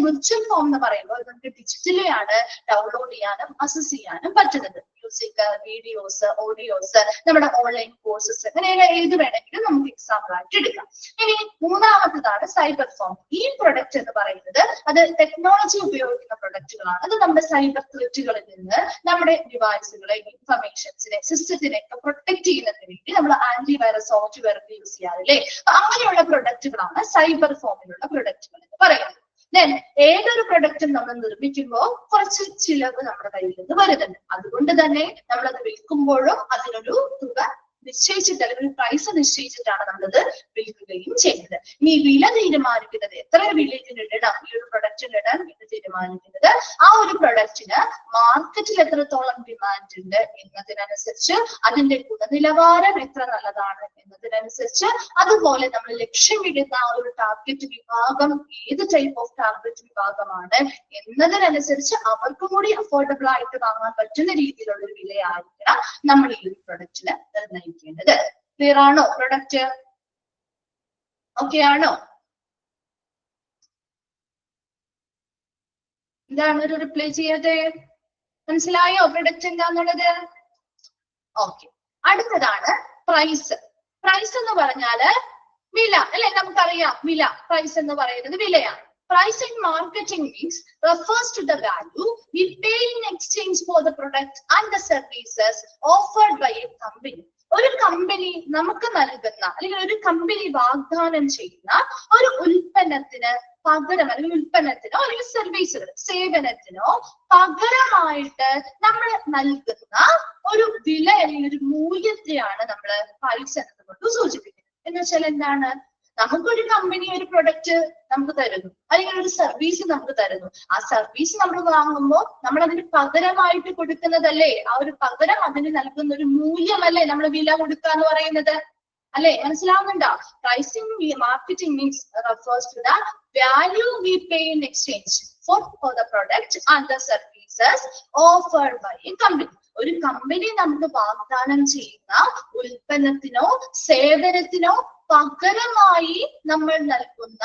വിർച്വൽ ഫോം എന്ന് പറയുമ്പോൾ നമുക്ക് ഡിജിറ്റലി ആണ് ഡൗൺലോഡ് ചെയ്യാനും അക്സസ് ചെയ്യാനും പറ്റുന്നത്. മ്യൂസിക്, വീഡിയോസ്, ഓഡിയോസ്, നമ്മുടെ ഓൺലൈൻ കോഴ്സസ്, അങ്ങനെ ഏത് വേണമെങ്കിലും നമുക്ക് എക്സാമ്പിൾ ആയിട്ട് എടുക്കാം. ഇനി മൂന്നാമത്തതാണ് സൈബർ ഫോം. ഈ പ്രൊഡക്റ്റ് എന്ന് പറയുന്നത് അത് ടെക്നോളജി ഉപയോഗിക്കുന്ന പ്രൊഡക്റ്റുകളാണ്. അത് നമ്മുടെ സൈബർ ത്രെറ്റുകളിൽ നിന്ന് നമ്മുടെ ഡിവൈസുകളെ, ഇൻഫർമേഷൻസിനെ, സിസ്റ്റത്തിനെ ഒക്കെ പ്രൊട്ടക്ട് ചെയ്യുന്നതിന് വേണ്ടി നമ്മൾ ആന്റിവൈറസ് സോഫ്റ്റ്വെയർ യൂസ് ചെയ്യാറില്ലേ? അങ്ങനെയുള്ള പ്രൊഡക്റ്റുകളാണ് സൈബർ ഫോമിലുള്ള പ്രൊഡക്റ്റുകൾ എന്ന് പറയുന്നത്. ദെൻ ഏതൊരു പ്രൊഡക്റ്റും നമ്മൾ നിർമ്മിക്കുമ്പോൾ കുറച്ച് ചിലവ് നമ്മുടെ കയ്യിൽ നിന്ന് വരുന്നുണ്ട്. അതുകൊണ്ട് തന്നെ നമ്മൾ അത് വിൽക്കുമ്പോഴും അതിനൊരു തുക നിശ്ചയിച്ചിട്ട്, അല്ലെങ്കിൽ ഒരു പ്രൈസ് നിശ്ചയിച്ചിട്ടാണ് നമ്മളത് വിൽക്കുകയും ചെയ്യുന്നത്. ഇനി വില തീരുമാനിക്കുന്നത്, എത്ര വില ഇതിനിടണം, ഈ ഒരു പ്രൊഡക്റ്റിനിടാൻ വില തീരുമാനിക്കുന്നത് ആ ഒരു പ്രൊഡക്റ്റിന് മാർക്കറ്റിൽ എത്രത്തോളം ഡിമാൻഡ് ഉണ്ട് എന്നതിനനുസരിച്ച്, അതിന്റെ ഗുണനിലവാരം എത്ര നല്ലതാണ് എന്നതിനനുസരിച്ച്, അതുപോലെ നമ്മൾ ലക്ഷ്യമിടുന്ന ആ ഒരു ടാർഗറ്റ് വിഭാഗം ഏത് ടൈപ്പ് ഓഫ് ടാർഗറ്റ് വിഭാഗമാണ് എന്നതിനനുസരിച്ച് അവർക്കും കൂടി അഫോർഡബിൾ ആയിട്ട് വാങ്ങാൻ പറ്റുന്ന രീതിയിലുള്ള ഒരു വിലയായിരിക്കണം നമ്മൾ ഈ ഒരു പ്രൊഡക്റ്റിന് നിർണ്ണയിക്കുന്നത്. ക്ലിയർ ആണോ? പ്രൊഡക്റ്റ് ഓക്കെ ആണോ? എന്താണ് ഒരു റിപ്ലൈ ചെയ്യാതെ? മനസ്സിലായോ പ്രൊഡക്റ്റ് എന്താന്നുള്ളത്? ഓക്കെ. അടുത്തതാണ് പ്രൈസ്. പ്രൈസ് എന്ന് പറഞ്ഞാല് വില അല്ലെ? നമുക്കറിയാം വില, പ്രൈസ് എന്ന് പറയുന്നത് വിലയാണ്. Price in marketing means refers to the value we pay in exchange for the product and the services offered by a company. ഒരു കമ്പനി നമുക്ക് നൽകുന്ന, അല്ലെങ്കിൽ ഒരു കമ്പനി വാഗ്ദാനം ചെയ്യുന്ന ഒരു ഉൽപ്പന്നത്തിന് പകരം, അല്ലെങ്കിൽ ഉൽപ്പന്നത്തിനോ അല്ലെങ്കിൽ സർവീസുകൾ, സേവനത്തിനോ പകരമായിട്ട് നമ്മൾ നൽകുന്ന ഒരു വില അല്ലെങ്കിൽ ഒരു മൂല്യത്തെയാണ് നമ്മൾ പ്രൈസ് എന്നതുകൊണ്ട് സൂചിപ്പിക്കുന്നത്. എന്ന് വെച്ചാൽ എന്താണ്? നമുക്കൊരു കമ്പനി ഒരു പ്രൊഡക്റ്റ് നമുക്ക് തരുന്നു, അല്ലെങ്കിൽ ഒരു സർവീസ് നമുക്ക് തരുന്നു. ആ സർവീസ് നമ്മൾ വാങ്ങുമ്പോൾ നമ്മൾ അതിന് പകരമായിട്ട് കൊടുക്കുന്നതല്ലേ? ആ ഒരു പകരം അതിന് നൽകുന്ന ഒരു മൂല്യമല്ലേ നമ്മൾ വില കൊടുക്കുക എന്ന് പറയുന്നത്? അല്ലെ? മനസ്സിലാവുന്നുണ്ടോ? Pricing marketing means refers to the value we pay in exchange for the product and the services offered by a company. ഒരു കമ്പനി നമുക്ക് വാഗ്ദാനം ചെയ്യുന്ന ഉൽപ്പന്നത്തിനോ സേവനത്തിനോ പകരമായി നമ്മൾ നൽകുന്ന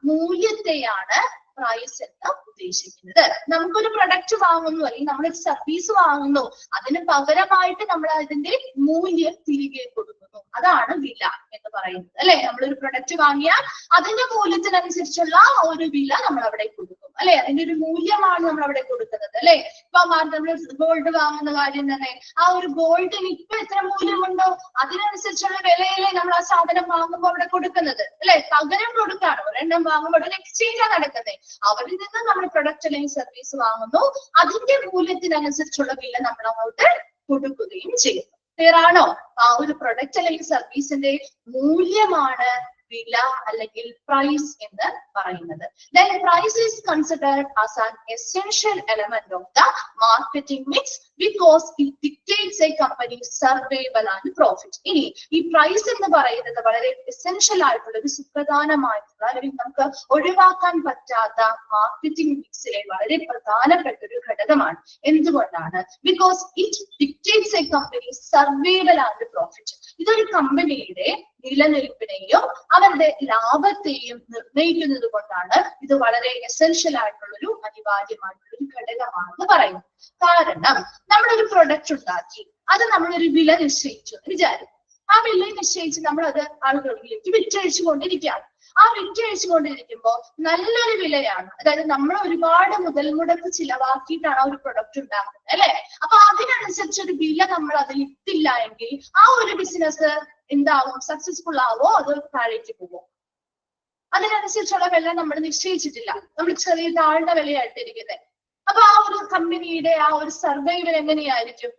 മൂല്യത്തെയാണ് പ്രൈസ് എന്ന് ഉദ്ദേശിക്കുന്നത്. നമുക്കൊരു പ്രൊഡക്റ്റ് വാങ്ങുന്നു, അല്ലെങ്കിൽ നമ്മളൊരു സർവീസ് വാങ്ങുന്നു, അതിന് പകരമായിട്ട് നമ്മൾ അതിന്റെ മൂല്യം തിരികെ കൊടുക്കുന്നു. അതാണ് വില എന്ന് പറയുന്നത് അല്ലെ? നമ്മളൊരു പ്രൊഡക്റ്റ് വാങ്ങിയാൽ അതിന്റെ മൂല്യത്തിനനുസരിച്ചുള്ള ഒരു വില നമ്മൾ അവിടെ കൊടുക്കും അല്ലെ? അതിന്റെ ഒരു മൂല്യമാണ് നമ്മൾ അവിടെ കൊടുക്കുന്നത് അല്ലെ? ഇപ്പൊ നമ്മൾ ഗോൾഡ് വാങ്ങുന്ന കാര്യം തന്നെ, ആ ഒരു ഗോൾഡിന് ഇപ്പൊ എത്ര മൂല്യമുണ്ടോ അതിനനുസരിച്ചുള്ള വിലയല്ലേ നമ്മൾ ആ സാധനം വാങ്ങുമ്പോൾ അവിടെ കൊടുക്കുന്നത് അല്ലെ? പകരം കൊടുക്കാണ്. ഒരെണ്ണം വാങ്ങുമ്പോൾ ഒരു എക്സ്ചേഞ്ചാണ് നടക്കുന്നത്. അവരിൽ നിന്ന് നമ്മൾ പ്രൊഡക്റ്റ് അല്ലെങ്കിൽ സർവീസ് വാങ്ങുന്നു, അതിന്റെ മൂല്യത്തിനനുസരിച്ചുള്ള വില നമ്മൾ അങ്ങോട്ട് കൊടുക്കുകയും ചെയ്യുന്നു. ക്ലിയർ ആണോ? ആ ഒരു പ്രൊഡക്റ്റ് അല്ലെങ്കിൽ സർവീസിന്റെ മൂല്യമാണ് വില അല്ലെങ്കിൽ പ്രൈസ് എന്ന് പറയുന്നത്. Then price is considered as an essential element of the marketing mix because it dictates a company's survival and profit. ഇനി ഈ പ്രൈസ് എന്ന് പറയുന്നത് വളരെ എസെൻഷ്യൽ ആയിട്ടുള്ള ഒരു സുപ്രധാനമായിട്ടുള്ള, അല്ലെങ്കിൽ നമുക്ക് ഒഴിവാക്കാൻ പറ്റാത്ത മാർക്കറ്റിംഗ് മിക്സിലെ വളരെ പ്രധാനപ്പെട്ട ഒരു ഘടകമാണ്. എന്തുകൊണ്ടാണ്? Because it dictates a company's survival and profit. ഇതൊരു കമ്പനിയുടെ നിലനിൽപ്പിനെയും അവരുടെ ലാഭത്തെയും നിർണ്ണയിക്കുന്നത് കൊണ്ടാണ് ഇത് വളരെ എസെൻഷ്യൽ ആയിട്ടുള്ളൊരു അനിവാര്യമായിട്ടുള്ള ഒരു ഘടകമാണെന്ന് പറയുന്നത്. കാരണം നമ്മളൊരു പ്രൊഡക്റ്റ് ഉണ്ടാക്കി, അത് നമ്മളൊരു വില നിശ്ചയിച്ചു എന്ന് വിചാരിക്കും. ആ വില നിശ്ചയിച്ച് നമ്മൾ അത് ആളുകളിലേക്ക് വിറ്റഴിച്ചു കൊണ്ടിരിക്കുകയാണ്. ആ വിറ്റഴിച്ചു കൊണ്ടിരിക്കുമ്പോൾ നല്ലൊരു വിലയാണ്, അതായത് നമ്മൾ ഒരുപാട് മുതൽ മുടക്ക് ചിലവാക്കിയിട്ടാണ് ആ ഒരു പ്രൊഡക്റ്റ് ഉണ്ടാക്കുന്നത് അല്ലെ? അപ്പൊ അതിനനുസരിച്ച് ഒരു വില നമ്മൾ അതിൽ ഇട്ടില്ല എങ്കിൽ ആ ഒരു ബിസിനസ് എന്താവും? സക്സസ്ഫുൾ ആവോ അതോ താഴേക്ക് പോവോ? അതിനനുസരിച്ചുള്ള വില നമ്മൾ നിശ്ചയിച്ചിട്ടില്ല, നമ്മൾ ചെറിയ താഴ്ന്ന വിലയായിട്ടിരിക്കുന്നത്. അപ്പൊ ആ ഒരു കമ്പനിയുടെ ആ ഒരു സർവൈവൽ എങ്ങനെയായിരിക്കും?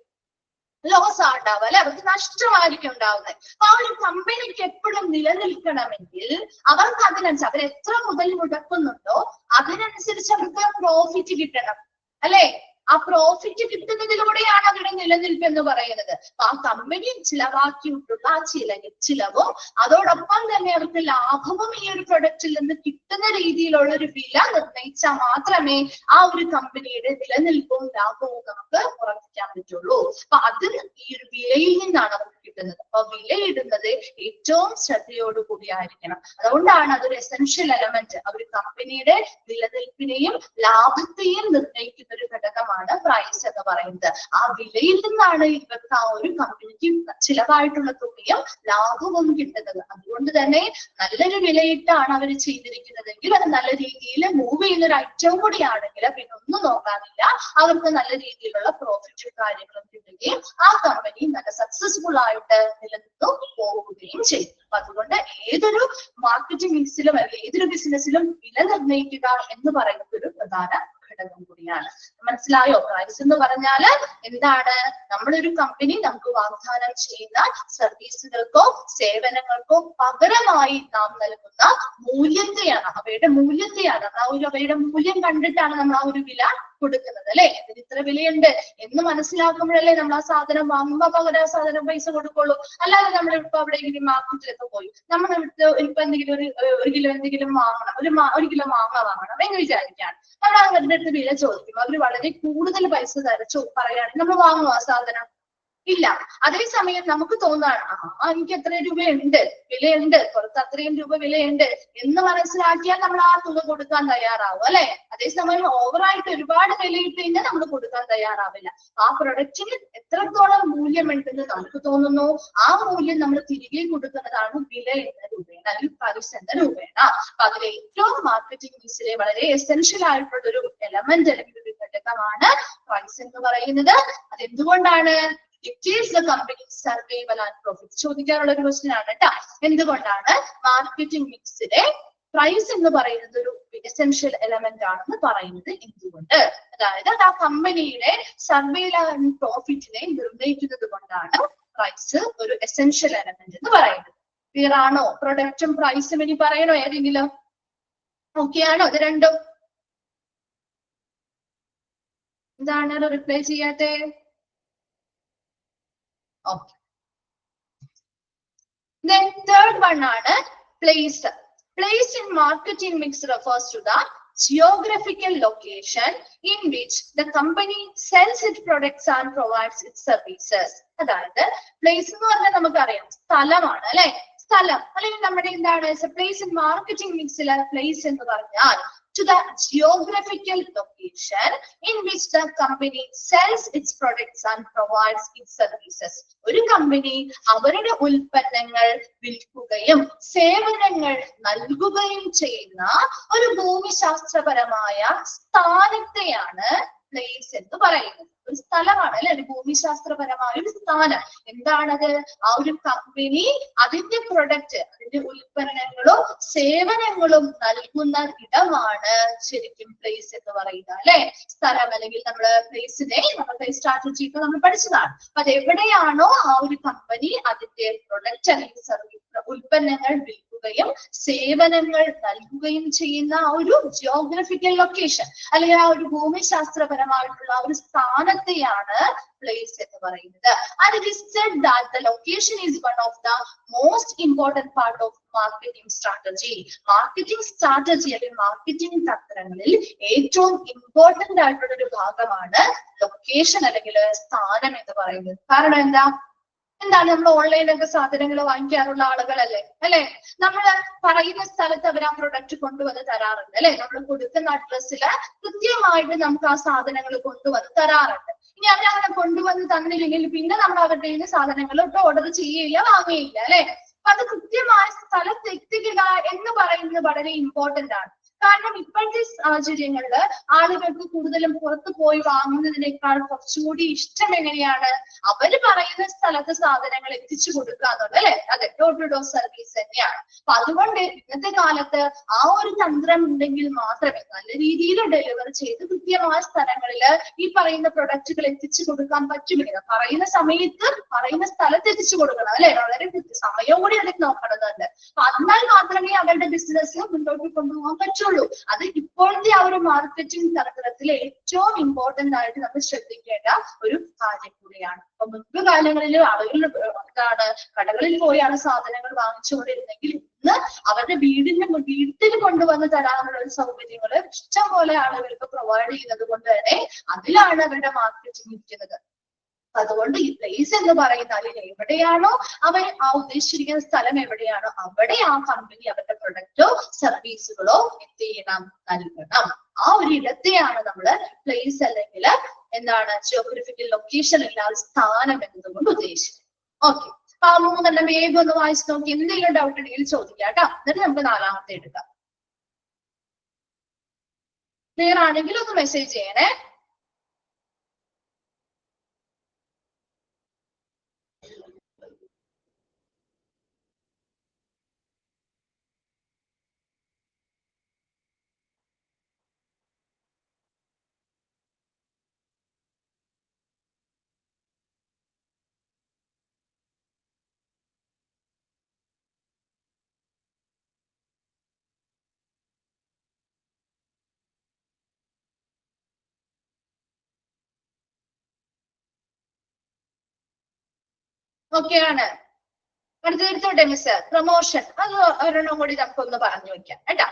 ലോസ് ആ ഉണ്ടാവുക അല്ലെ, അവർക്ക് നഷ്ടമായിരിക്കും ഉണ്ടാവുന്നത്. അപ്പൊ ആ ഒരു കമ്പനിക്ക് എപ്പോഴും നിലനിൽക്കണമെങ്കിൽ അവർക്ക് അതിനനുസരിച്ച് അവർ എത്ര മുതൽ മുടക്കുന്നുണ്ടോ അതിനനുസരിച്ച് അവർക്ക് പ്രോഫിറ്റ് കിട്ടണം അല്ലെ. ആ പ്രോഫിറ്റ് കിട്ടുന്നതിലൂടെയാണ് അവരുടെ നിലനിൽപ്പ് എന്ന് പറയുന്നത്. അപ്പൊ ആ കമ്പനി ചിലവാക്കിയിട്ടുള്ള ആ ചിലവും അതോടൊപ്പം തന്നെ അവർക്ക് ലാഭവും ഈ ഒരു പ്രൊഡക്റ്റിൽ നിന്ന് കിട്ടുന്ന രീതിയിലുള്ള ഒരു വില നിർണയിച്ചാൽ മാത്രമേ ആ ഒരു കമ്പനിയുടെ നിലനിൽപ്പും ലാഭവും നമുക്ക് ഉറപ്പിക്കാൻ പറ്റുള്ളൂ. അപ്പൊ അത് ഈ ഒരു വിലയിൽ നിന്നാണ് അവർക്ക് കിട്ടുന്നത്. അപ്പൊ വിലയിടുന്നത് ഏറ്റവും ശ്രദ്ധയോടുകൂടി ആയിരിക്കണം. അതുകൊണ്ടാണ് അതൊരു എസെൻഷ്യൽ എലമെന്റ്. ഒരു കമ്പനിയുടെ നിലനിൽപ്പിനെയും ലാഭത്തെയും നിർണ്ണയിക്കുന്ന ഒരു ഘടകമാണ് പ്രൈസ് എന്ന് പറയുന്നത്. ആ വിലയിൽ നിന്നാണ് ഇവർക്ക് ആ ഒരു കമ്പനിക്ക് ചിലവായിട്ടുള്ള തുകയും ലാഭവും കിട്ടുന്നത്. അതുകൊണ്ട് തന്നെ നല്ലൊരു വിലയിട്ടാണ് അവർ ചെയ്തിരിക്കുന്നതെങ്കിൽ അത് നല്ല രീതിയിൽ മൂവ് ചെയ്യുന്ന ഒരു ഐറ്റവും കൂടിയാണെങ്കിൽ പിന്നെ ഒന്നും നോക്കാനില്ല, അവർക്ക് നല്ല രീതിയിലുള്ള പ്രോഫിറ്റും കാര്യങ്ങളും കിട്ടുകയും ആ കമ്പനി നല്ല സക്സസ്ഫുൾ ആയിട്ട് നിലനിന്നു പോവുകയും ചെയ്യും. അപ്പൊ അതുകൊണ്ട് ഏതൊരു മാർക്കറ്റിംഗ് മിക്സിലും അല്ലെങ്കിൽ ഏതൊരു ബിസിനസ്സിലും വില നിർണ്ണയിക്കുക എന്ന് പറയുന്നത് ഒരു പ്രധാന ഘടകം കൂടിയാണ്. മനസ്സിലായോ? പ്രൈസ് എന്ന് പറഞ്ഞാല് എന്താണ്? നമ്മളൊരു കമ്പനി നമുക്ക് വാഗ്ദാനം ചെയ്യുന്ന സർവീസുകൾക്കോ സേവനങ്ങൾക്കോ പകരമായി നാം നൽകുന്ന മൂല്യത്തെയാണ്, അവയുടെ മൂല്യത്തെയാണ്. അവയുടെ മൂല്യം കണ്ടിട്ടാണ് നമ്മൾ ആ ഒരു വില കൊടുക്കുന്നത് അല്ലെ. ഇതിന് ഇത്ര വിലയുണ്ട് എന്ന് മനസ്സിലാക്കുമ്പോഴല്ലേ നമ്മൾ ആ സാധനം വാങ്ങുമ്പോ പകരം ആ സാധനം പൈസ കൊടുക്കുള്ളൂ. അല്ലാതെ നമ്മൾ ഇപ്പൊ എവിടെയെങ്കിലും മാർക്കറ്റിലൊക്കെ പോയി നമ്മൾ ഇപ്പൊ എന്തെങ്കിലും ഒരു കിലോ എന്തെങ്കിലും വാങ്ങണം, ഒരു കിലോ മാങ്ങ വാങ്ങണം എന്ന് വിചാരിക്കുകയാണ്. നമ്മൾ അവരുടെ അടുത്ത് വില ചോദിക്കും, അവര് വളരെ കൂടുതൽ പൈസ പറയുകയാണെങ്കിൽ നമ്മൾ വാങ്ങും ആ സാധനം? ഇല്ല. അതേസമയം നമുക്ക് തോന്നാണ് എനിക്ക് എത്ര രൂപയുണ്ട്, വിലയുണ്ട്, പുറത്ത് അത്രയും രൂപ വിലയുണ്ട് എന്ന് മനസ്സിലാക്കിയാൽ നമ്മൾ ആ തുക കൊടുക്കാൻ തയ്യാറാവും അല്ലെ. അതേസമയം ഓവറായിട്ട് ഒരുപാട് വിലയിട്ട് കഴിഞ്ഞാൽ നമ്മൾ കൊടുക്കാൻ തയ്യാറാവില്ല. ആ പ്രൊഡക്റ്റിന് എത്രത്തോളം മൂല്യമുണ്ടെന്ന് നമുക്ക് തോന്നുന്നു, ആ മൂല്യം നമ്മൾ തിരികെ കൊടുക്കുന്നതാണ് വില എന്ന രൂപേണ അല്ലെങ്കിൽ പ്രൈസ് എന്ന രൂപേണ. അപ്പൊ അതിലെ ഏറ്റവും മാർക്കറ്റിംഗ് മിക്സിലെ വളരെ എസെൻഷ്യൽ ആയിട്ടുള്ള ഒരു എലമെന്റ് അല്ലെങ്കിൽ ഒരു ഘടകമാണ് പ്രൈസ് എന്ന് പറയുന്നത്. അതെന്തുകൊണ്ടാണ്? It is the company's survival and profit. ചോദിക്കാനുള്ള ഒരു ക്വസ്റ്റ്യൻ ആണ് കേട്ടോ. എന്തുകൊണ്ടാണ് മാർക്കറ്റിംഗ് മിക്സിലെ പ്രൈസ് എന്ന് പറയുന്നത് ഒരു എസെൻഷ്യൽ എലമെന്റ് ആണെന്ന് പറയുന്നത്? എന്തുകൊണ്ട്? അതായത് ആ കമ്പനിയുടെ സർവൈവൽ ആൻഡ് പ്രോഫിറ്റിനെ നിർണ്ണയിക്കുന്നത് കൊണ്ടാണ് പ്രൈസ് ഒരു എസെൻഷ്യൽ എലമെന്റ് എന്ന് പറയുന്നത്. ക്ലിയർ ആണോ? പ്രൊഡക്റ്റും പ്രൈസും ഇനി പറയണോ ഏതെങ്കിലും? ഓക്കെ ആണോ ഇത് രണ്ടും? എന്താണ് reply ചെയ്യാത്തെ? Okay. Then third one ആണ് place. Place in marketing mix refers to the geographical location in which the company sells its products and provides its services. അതായത് place എന്ന് പറഞ്ഞാൽ നമുക്കറിയാം സ്ഥലമാണ് അല്ലെ. സ്ഥലം അല്ലെങ്കിൽ നമ്മുടെ എന്താണ് place in marketing mixലെ place എന്ന് പറഞ്ഞാൽ to the geographical location in which the company sells its products and provides its services. ഒരു കമ്പനി അവരുടെ ഉൽപ്പന്നങ്ങൾ വിൽക്കുകയും സേവനങ്ങൾ നൽകുകയും ചെയ്യുന്ന ഒരു ഭൂമിശാസ്ത്രപരമായ സ്ഥാനത്തെയാണ് പ്ലേസ് എന്ന് പറയുന്നത്. ഒരു സ്ഥലമാണ് അല്ലെ, ഒരു ഭൂമിശാസ്ത്രപരമായ ഒരു സ്ഥാനം. എന്താണത്? ആ ഒരു കമ്പനി അതിന്റെ പ്രൊഡക്റ്റ്, അതിന്റെ ഉൽപ്പന്നങ്ങളും സേവനങ്ങളും നൽകുന്ന ഇടമാണ് ശരിക്കും പ്ലേസ് എന്ന് പറയുന്നത് അല്ലെ. സ്ഥലം അല്ലെങ്കിൽ നമ്മള് പ്ലേസിനെ നമ്മുടെ സ്ട്രാറ്റജി ഒക്കെ നമ്മൾ പഠിച്ചതാണ്. അപ്പൊ അത് എവിടെയാണോ ആ ഒരു കമ്പനി അതിന്റെ പ്രൊഡക്റ്റ് അല്ലെങ്കിൽ സർവീസ് ഉൽപ്പന്നങ്ങൾ വിൽക്കുകയും സേവനങ്ങൾ നൽകുകയും ചെയ്യുന്ന ആ ഒരു ജിയോഗ്രഫിക്കൽ ലൊക്കേഷൻ അല്ലെങ്കിൽ ആ ഒരു ഭൂമിശാസ്ത്രപരമായിട്ടുള്ള ആ ഒരു സ്ഥാനത്തെയാണ് place എന്ന് പറയുന്നത്. And it is said that the location is one of the most important part of marketing strategy. Marketing strategy അല്ലെങ്കിൽ മാർക്കറ്റിംഗ് തന്ത്രങ്ങളിൽ ഏറ്റവും ഇമ്പോർട്ടന്റ് ആയിട്ടുള്ള ഒരു ഭാഗമാണ് ലൊക്കേഷൻ അല്ലെങ്കിൽ സ്ഥാനം എന്ന് പറയുന്നത്. കാരണം എന്താണ് നമ്മൾ ഓൺലൈനിലൊക്കെ സാധനങ്ങൾ വാങ്ങിക്കാറുള്ള ആളുകളല്ലേ അല്ലെ. നമ്മൾ പറയുന്ന സ്ഥലത്ത് അവർ ആ പ്രൊഡക്റ്റ് കൊണ്ടുവന്ന് തരാറുണ്ട് അല്ലെ. നമ്മൾ കൊടുക്കുന്ന അഡ്രസ്സില് കൃത്യമായിട്ട് നമുക്ക് ആ സാധനങ്ങൾ കൊണ്ടുവന്ന് തരാറുണ്ട്. ഇനി അവരങ്ങനെ കൊണ്ടുവന്ന് തന്നില്ലെങ്കിൽ പിന്നെ നമ്മൾ അവരുടെ കയ്യിൽ സാധനങ്ങൾ ഓർഡർ ചെയ്യുകയില്ല, വാങ്ങുകയില്ല അല്ലെ. അപ്പൊ അത് കൃത്യമായ സ്ഥലത്ത് എത്തിക്കുക എന്ന് പറയുന്നത് വളരെ ഇമ്പോർട്ടന്റ് ആണ്. കാരണം ഇപ്പോഴത്തെ സാഹചര്യങ്ങളില് ആളുകൾക്ക് കൂടുതലും പുറത്തു പോയി വാങ്ങുന്നതിനേക്കാൾ കുറച്ചുകൂടി ഇഷ്ടം എങ്ങനെയാണ്? അവര് പറയുന്ന സ്ഥലത്ത് സാധനങ്ങൾ എത്തിച്ചു കൊടുക്കുക എന്നുള്ളത് അല്ലെ, അതെ, ഡോർ ടു ഡോർ സർവീസ് തന്നെയാണ്. അപ്പൊ അതുകൊണ്ട് ഇന്നത്തെ കാലത്ത് ആ ഒരു തന്ത്രം ഉണ്ടെങ്കിൽ മാത്രമേ നല്ല രീതിയിൽ ഡെലിവർ ചെയ്ത് കൃത്യമായ സ്ഥലങ്ങളിൽ ഈ പറയുന്ന പ്രൊഡക്റ്റുകൾ എത്തിച്ചു കൊടുക്കാൻ പറ്റുമില്ല. പറയുന്ന സമയത്ത് പറയുന്ന സ്ഥലത്ത് എത്തിച്ചു കൊടുക്കണം അല്ലെ, വളരെ സമയവും കൂടി അതിൽ നോക്കണമെന്നുണ്ട്. എന്നാൽ മാത്രമേ അവരുടെ ബിസിനസ് മുന്നോട്ട് കൊണ്ടുപോകാൻ പറ്റുള്ളൂ. അത് ഇപ്പോഴത്തെ ആ ഒരു മാർക്കറ്റിംഗ് തലത്തിൽ ഏറ്റവും ഇമ്പോർട്ടന്റ് ആയിട്ട് നമ്മൾ ശ്രദ്ധിക്കേണ്ട ഒരു കാര്യം കൂടിയാണ്. അപ്പൊ മുൻപ് കാലങ്ങളിൽ ആളുകൾ എന്താണ് കടകളിൽ പോയാണ് സാധനങ്ങൾ വാങ്ങിച്ചുകൊണ്ടിരുന്നെങ്കിൽ ഇന്ന് അവരുടെ വീട്ടിൽ കൊണ്ടുവന്ന് തരാനുള്ള ഒരു സൗകര്യങ്ങൾ ഇഷ്ടം പോലെ ആളുകൾക്ക് പ്രൊവൈഡ് ചെയ്യുന്നത് കൊണ്ട് തന്നെ അതിലാണ് അവരുടെ മാർക്കറ്റിംഗ് ഇരിക്കുന്നത്. അതുകൊണ്ട് ഈ പ്ലേസ് എന്ന് പറയുന്നാൽ എവിടെയാണോ അവർ ആ ഉദ്ദേശിച്ചിരിക്കുന്ന സ്ഥലം എവിടെയാണോ അവിടെ ആ കമ്പനി അവരുടെ പ്രൊഡക്റ്റോ സർവീസുകളോ എന്ത് ചെയ്യണം, നൽകണം. ആ ഒരു ഇടത്തെയാണ് നമ്മള് പ്ലേസ് അല്ലെങ്കിൽ എന്താണ് ജിയോഗ്രഫിക്കൽ ലൊക്കേഷൻ അല്ലാതെ സ്ഥാനം എന്നതുകൊണ്ട് ഉദ്ദേശിക്കുന്നത്. ഓക്കെ, അപ്പൊ ആ മൂന്നെണ്ണം വേഗം ഒന്ന് വായിച്ചു നോക്കി. എന്തെങ്കിലും ഡൗട്ട് ഉണ്ടെങ്കിൽ ചോദിക്കാം കേട്ടോ. എന്നിട്ട് നമുക്ക് നാലാമത്തെ എടുക്കാം. ക്ലിയർ ആണെങ്കിൽ ഒന്ന് മെസ്സേജ് ചെയ്യണേ. ഓക്കെ ആണ്. അടുത്തെടുത്തോട്ടെ മിസ്, പ്രൊമോഷൻ അത് ഒരെണ്ണം കൂടി നമുക്കൊന്ന് പറഞ്ഞു വെക്കാം കേട്ടോ.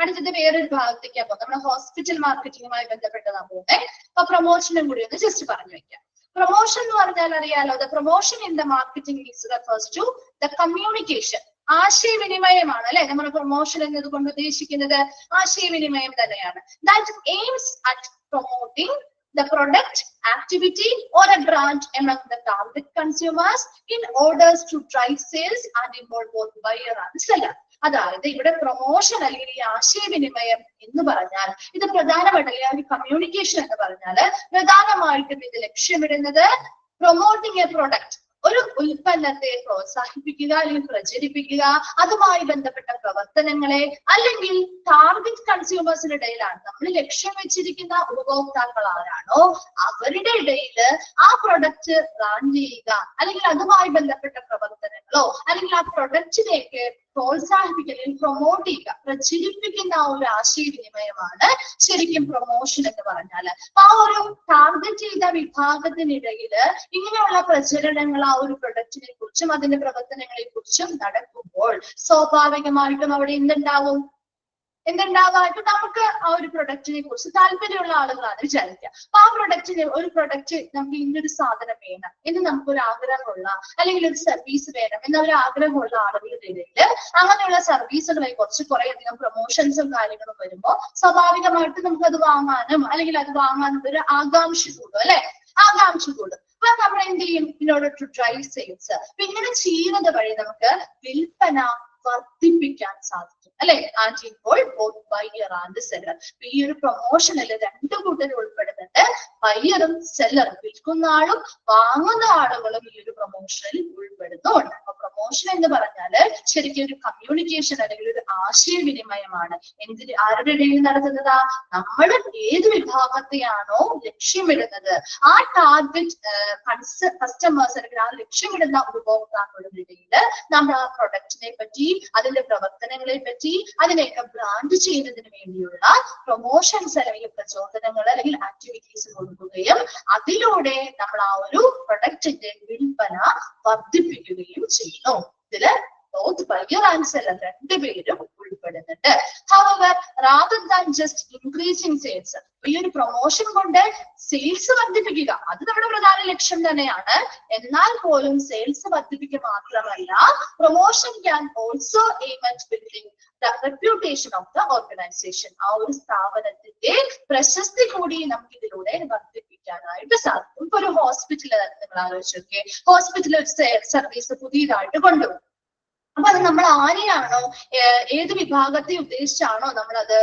അടുത്തത് വേറൊരു ഭാഗത്തേക്കാ പോകും, നമ്മുടെ ഹോസ്പിറ്റൽ മാർക്കറ്റിംഗുമായി ബന്ധപ്പെട്ടതാണ് പോകുന്നത്. അപ്പൊ പ്രൊമോഷനും കൂടി ഒന്ന് ജസ്റ്റ് പറഞ്ഞു വെക്കാം. പ്രൊമോഷൻ എന്ന് പറഞ്ഞാൽ അറിയാലോ, the promotion in the marketing is refers to the communication, ആശയവിനിമയമാണ് അല്ലെ നമ്മൾ പ്രൊമോഷൻ എന്നതുകൊണ്ട് ഉദ്ദേശിക്കുന്നത്. ആശയവിനിമയം തന്നെയാണ്. That aims at promoting the product, activity or a brand among the target consumers in order to drive sales and involve both buyer and seller. അതായത് ഇവിടെ promotion അല്ലെങ്കിൽ ഈ ആശയവിനിമയം എന്ന് പറഞ്ഞാൽ ഇത് പ്രധാനപ്പെട്ട കമ്മ്യൂണിക്കേഷൻ എന്ന് പറഞ്ഞാല് പ്രധാനമായിട്ടും ഇത് ലക്ഷ്യമിടുന്നത് പ്രൊമോട്ടിംഗ് എ പ്രൊഡക്റ്റ്, ഒരു ഉൽപ്പന്നത്തെ പ്രോത്സാഹിപ്പിക്കുക അല്ലെങ്കിൽ പ്രചരിപ്പിക്കുക, അതുമായി ബന്ധപ്പെട്ട പ്രവർത്തനങ്ങളെ അല്ലെങ്കിൽ ടാർഗറ്റ് കൺസ്യൂമേഴ്സിന്റെ ഇടയിലാണ് നമ്മൾ ലക്ഷ്യം വെച്ചിരിക്കുന്ന ഉപഭോക്താക്കൾ ആരാണോ അവരുടെ ഇടയിൽ ആ പ്രൊഡക്റ്റ് റൺ ചെയ്യുക അല്ലെങ്കിൽ അതുമായി ബന്ധപ്പെട്ട പ്രവർത്തനങ്ങളോ അല്ലെങ്കിൽ ആ പ്രൊഡക്റ്റിലേക്ക് പ്രോത്സാഹിപ്പിക്കുക, പ്രൊമോട്ട് ചെയ്യുക, പ്രചരിപ്പിക്കുന്ന ആ ഒരു ആശയവിനിമയമാണ് ശരിക്കും പ്രൊമോഷൻ എന്ന് പറഞ്ഞാല്. ആ ഒരു ടാർഗറ്റ് ചെയ്ത വിഭാഗത്തിനിടയിൽ ഇങ്ങനെയുള്ള പ്രചരണങ്ങൾ ആ ഒരു പ്രൊഡക്റ്റിനെ കുറിച്ചും അതിന്റെ പ്രവർത്തനങ്ങളെ കുറിച്ചും നടക്കുമ്പോൾ സ്വാഭാവികമായിട്ടും അവിടെ എന്തുണ്ടാവായിട്ടും നമുക്ക് ആ ഒരു പ്രൊഡക്റ്റിനെ കുറിച്ച് താല്പര്യമുള്ള ആളുകളാണ് വിചാരിക്കുക. അപ്പൊ ആ ഒരു പ്രൊഡക്റ്റ് നമുക്ക് ഇന്നൊരു സാധനം വേണം എന്ന് നമുക്കൊരു ആഗ്രഹമുള്ള അല്ലെങ്കിൽ ഒരു സർവീസ് വേണം എന്നൊരു ആഗ്രഹമുള്ള ആളുകളുടെ ഇടയിൽ അങ്ങനെയുള്ള സർവീസുകളെ കുറിച്ച് കുറെ അധികം പ്രൊമോഷൻസും കാര്യങ്ങളും വരുമ്പോൾ സ്വാഭാവികമായിട്ടും നമുക്ക് അത് വാങ്ങാനും അല്ലെങ്കിൽ അത് വാങ്ങാനുള്ള ഒരു ആകാംക്ഷ കൂടും അല്ലെ, ആകാംക്ഷ കൂടും. അപ്പൊ നമ്മൾ എന്ത് ചെയ്യും, in order to drive sales. അപ്പൊ ഇങ്ങനെ ചെയ്യുന്നത് വഴി നമുക്ക് വിൽപ്പന വർദ്ധിപ്പിക്കാൻ സാധിക്കും അല്ലെ. ആൻഡ് ഇപ്പോൾ ബോത്ത് ബയർ ആൻഡ് സെല്ലർ, ഈ ഒരു പ്രൊമോഷനിൽ രണ്ടു കൂട്ടരും ഉൾപ്പെടുന്നുണ്ട്. ബയറും സെല്ലറും, വിൽക്കുന്ന ആളും വാങ്ങുന്ന ആളുകളും ഈ ഒരു പ്രൊമോഷനിൽ ഉൾപ്പെടുന്നുണ്ട്. അപ്പൊ പ്രൊമോഷൻ എന്ന് പറഞ്ഞാല് ശരിക്കും ഒരു കമ്മ്യൂണിക്കേഷൻ അല്ലെങ്കിൽ ഒരു ആശയവിനിമയമാണ്. ആരുടെ ഇടയിൽ നടത്തുന്നതാ, നമ്മൾ ഏത് വിഭാഗത്തെയാണോ ലക്ഷ്യമിടുന്നത് ആ ടാർഗറ്റ് കസ്റ്റമേഴ്സ് അല്ലെങ്കിൽ ആ ലക്ഷ്യമിടുന്ന ഉപഭോക്താക്കളുടെ ഇടയിൽ നമ്മൾ ആ പ്രൊഡക്റ്റിനെ പറ്റി അതിന്റെ പ്രവർത്തനങ്ങളെ പറ്റി അതിനെയൊക്കെ ബ്രാൻഡ് ചെയ്യുന്നതിന് വേണ്ടിയുള്ള പ്രൊമോഷൻസ് അല്ലെങ്കിൽ പ്രചോദനങ്ങൾ അല്ലെങ്കിൽ ആക്ടിവിറ്റീസ് കൊടുക്കുകയും അതിലൂടെ നമ്മൾ ആ ഒരു പ്രൊഡക്റ്റിന്റെ വിൽപ്പന വർദ്ധിപ്പിക്കുകയും ചെയ്യുന്നു. ഇതില് both buyer and seller രണ്ടുപേരും ഉൾപ്പെടുന്നുണ്ട്. However, rather than just increasing sales, ഈ ഒരു പ്രൊമോഷൻ കൊണ്ട് സെയിൽസ് വർദ്ധിപ്പിക്കുക അത് നമ്മുടെ പ്രധാന ലക്ഷ്യം തന്നെയാണ്. എന്നാൽ പോലും സെയിൽസ് വർദ്ധിപ്പിക്കുക മാത്രമല്ല, promotion can also aim at building the reputation of the organisation. ആ ഒരു സ്ഥാപനത്തിന്റെ പ്രശസ്തി കൂടി നമുക്ക് ഇതിലൂടെ വർദ്ധിപ്പിക്കാനായിട്ട് സാധിക്കും. ഇപ്പൊ ഒരു ഹോസ്പിറ്റൽ നിങ്ങൾ ആലോചിച്ച് നോക്കിയേ, ഹോസ്പിറ്റൽ സർവീസ് പുതിയതായിട്ട് കൊണ്ടുവരും. അപ്പൊ അത് നമ്മൾ ആരെയാണോ ഏത് വിഭാഗത്തെ ഉദ്ദേശിച്ചാണോ നമ്മൾ അത്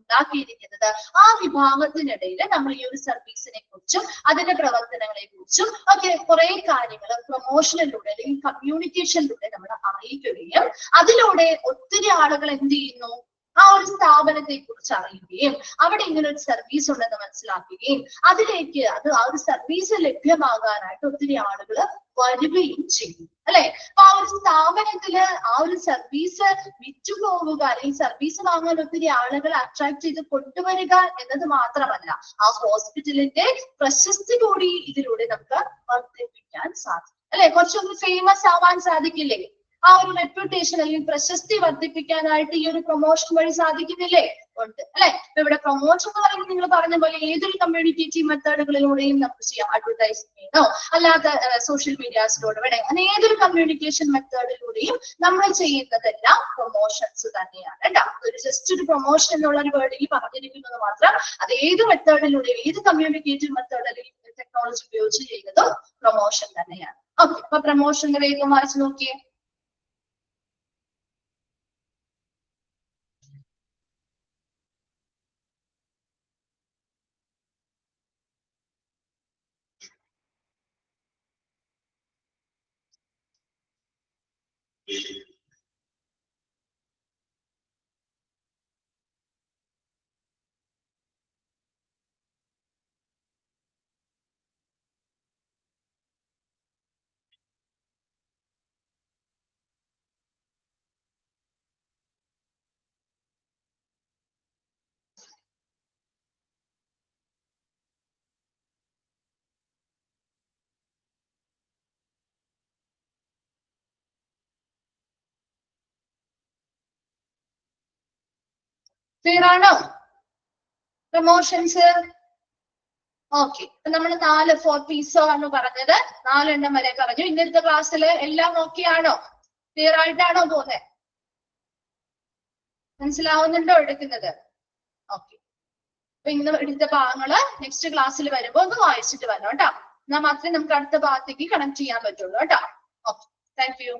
ഉണ്ടാക്കിയിരിക്കുന്നത് ആ വിഭാഗത്തിനിടയിൽ നമ്മൾ ഈ ഒരു സർവീസിനെ കുറിച്ചും അതിന്റെ പ്രവർത്തനങ്ങളെ കുറിച്ചും ഒക്കെ കുറെ കാര്യങ്ങൾ പ്രൊമോഷനിലൂടെ അല്ലെങ്കിൽ കമ്മ്യൂണിക്കേഷനിലൂടെ നമ്മൾ അറിയിക്കുകയും അതിലൂടെ ഒത്തിരി ആളുകൾ എന്ത് ചെയ്യുന്നു, ആ ഒരു സ്ഥാപനത്തെ കുറിച്ച് അറിയുകയും അവിടെ ഇങ്ങനെ ഒരു സർവീസ് ഉണ്ടെന്ന് മനസ്സിലാക്കുകയും അതിലേക്ക് ആ ഒരു സർവീസ് ലഭ്യമാകാനായിട്ട് ഒത്തിരി ആളുകൾ വരികയും ചെയ്യും അല്ലെ. അപ്പൊ ആ ഒരു സ്ഥാപനത്തില് ആ ഒരു സർവീസ് വിറ്റുപോവുക അല്ലെങ്കിൽ സർവീസ് വാങ്ങാൻ ഒത്തിരി ആളുകളെ അട്രാക്ട് ചെയ്ത് കൊണ്ടുവരിക എന്നത് മാത്രമല്ല, ആ ഹോസ്പിറ്റലിന്റെ പ്രശസ്തി കൂടി ഇതിലൂടെ നമുക്ക് വർദ്ധിപ്പിക്കാൻ സാധിക്കും അല്ലെ. കുറച്ചൊന്ന് ഫേമസ് ആവാൻ സാധിക്കില്ലേ? ആ ഒരു റെപ്യൂട്ടേഷൻ അല്ലെങ്കിൽ പ്രശസ്തി വർദ്ധിപ്പിക്കാനായിട്ട് ഈ ഒരു പ്രൊമോഷൻ വഴി സാധിക്കുന്നില്ലേ? ഉണ്ട് അല്ലെ. ഇപ്പൊ ഇവിടെ പ്രൊമോഷൻ എന്ന് പറയുമ്പോൾ നിങ്ങൾ പറഞ്ഞ പോലെ ഏതൊരു കമ്മ്യൂണിക്കേറ്റീവ് മെത്തേഡുകളിലൂടെയും നമുക്ക് ചെയ്യാം. അഡ്വർടൈസ്മെന്റോ അല്ലാതെ സോഷ്യൽ മീഡിയാസിലൂടെ വേണേ അങ്ങനെ ഏതൊരു കമ്മ്യൂണിക്കേഷൻ മെത്തേഡിലൂടെയും നമ്മൾ ചെയ്യുന്നതെല്ലാം പ്രൊമോഷൻസ് തന്നെയാണ് കേട്ടോ. ഒരു ജസ്റ്റ് ഒരു പ്രൊമോഷൻ എന്നുള്ള ഒരു വേർഡിൽ പറഞ്ഞിരിക്കുന്നത് മാത്രം. അത് ഏത് മെത്തേഡിലൂടെയും ഏത് കമ്മ്യൂണിക്കേറ്റീവ് മെത്തേഡ് അല്ലെങ്കിൽ ടെക്നോളജി ഉപയോഗിച്ച് ചെയ്യുന്നതും പ്രൊമോഷൻ തന്നെയാണ്. ഓക്കെ, അപ്പൊ പ്രൊമോഷന്റെ വേഗം വായിച്ചു നോക്കിയേ. ക്ലിയർ ആണോ പ്രൊമോഷൻസ്? ഓക്കെ, നമ്മൾ 4 4 പീസോ ആണ് പറഞ്ഞത്, 4 എണ്ണം വരെ പറഞ്ഞു. ഇന്നത്തെ ക്ലാസ്സിൽ എല്ലാം ഓക്കെ ആണോ? ക്ലിയർ ആയിട്ടാണോ പോകുന്നത്? മനസ്സിലാവുന്നുണ്ടോ എടുക്കുന്നത്? ഓക്കെ, അപ്പൊ ഇന്ന് എടുത്ത ഭാഗങ്ങള് നെക്സ്റ്റ് ക്ലാസ്സിൽ വരുമ്പോ ഒന്ന് വായിച്ചിട്ട് വരണം കേട്ടോ. എന്നാൽ മാത്രമേ നമുക്ക് അടുത്ത ഭാഗത്തേക്ക് കണക്ട് ചെയ്യാൻ പറ്റുള്ളൂ കേട്ടോ. Okay, thank you.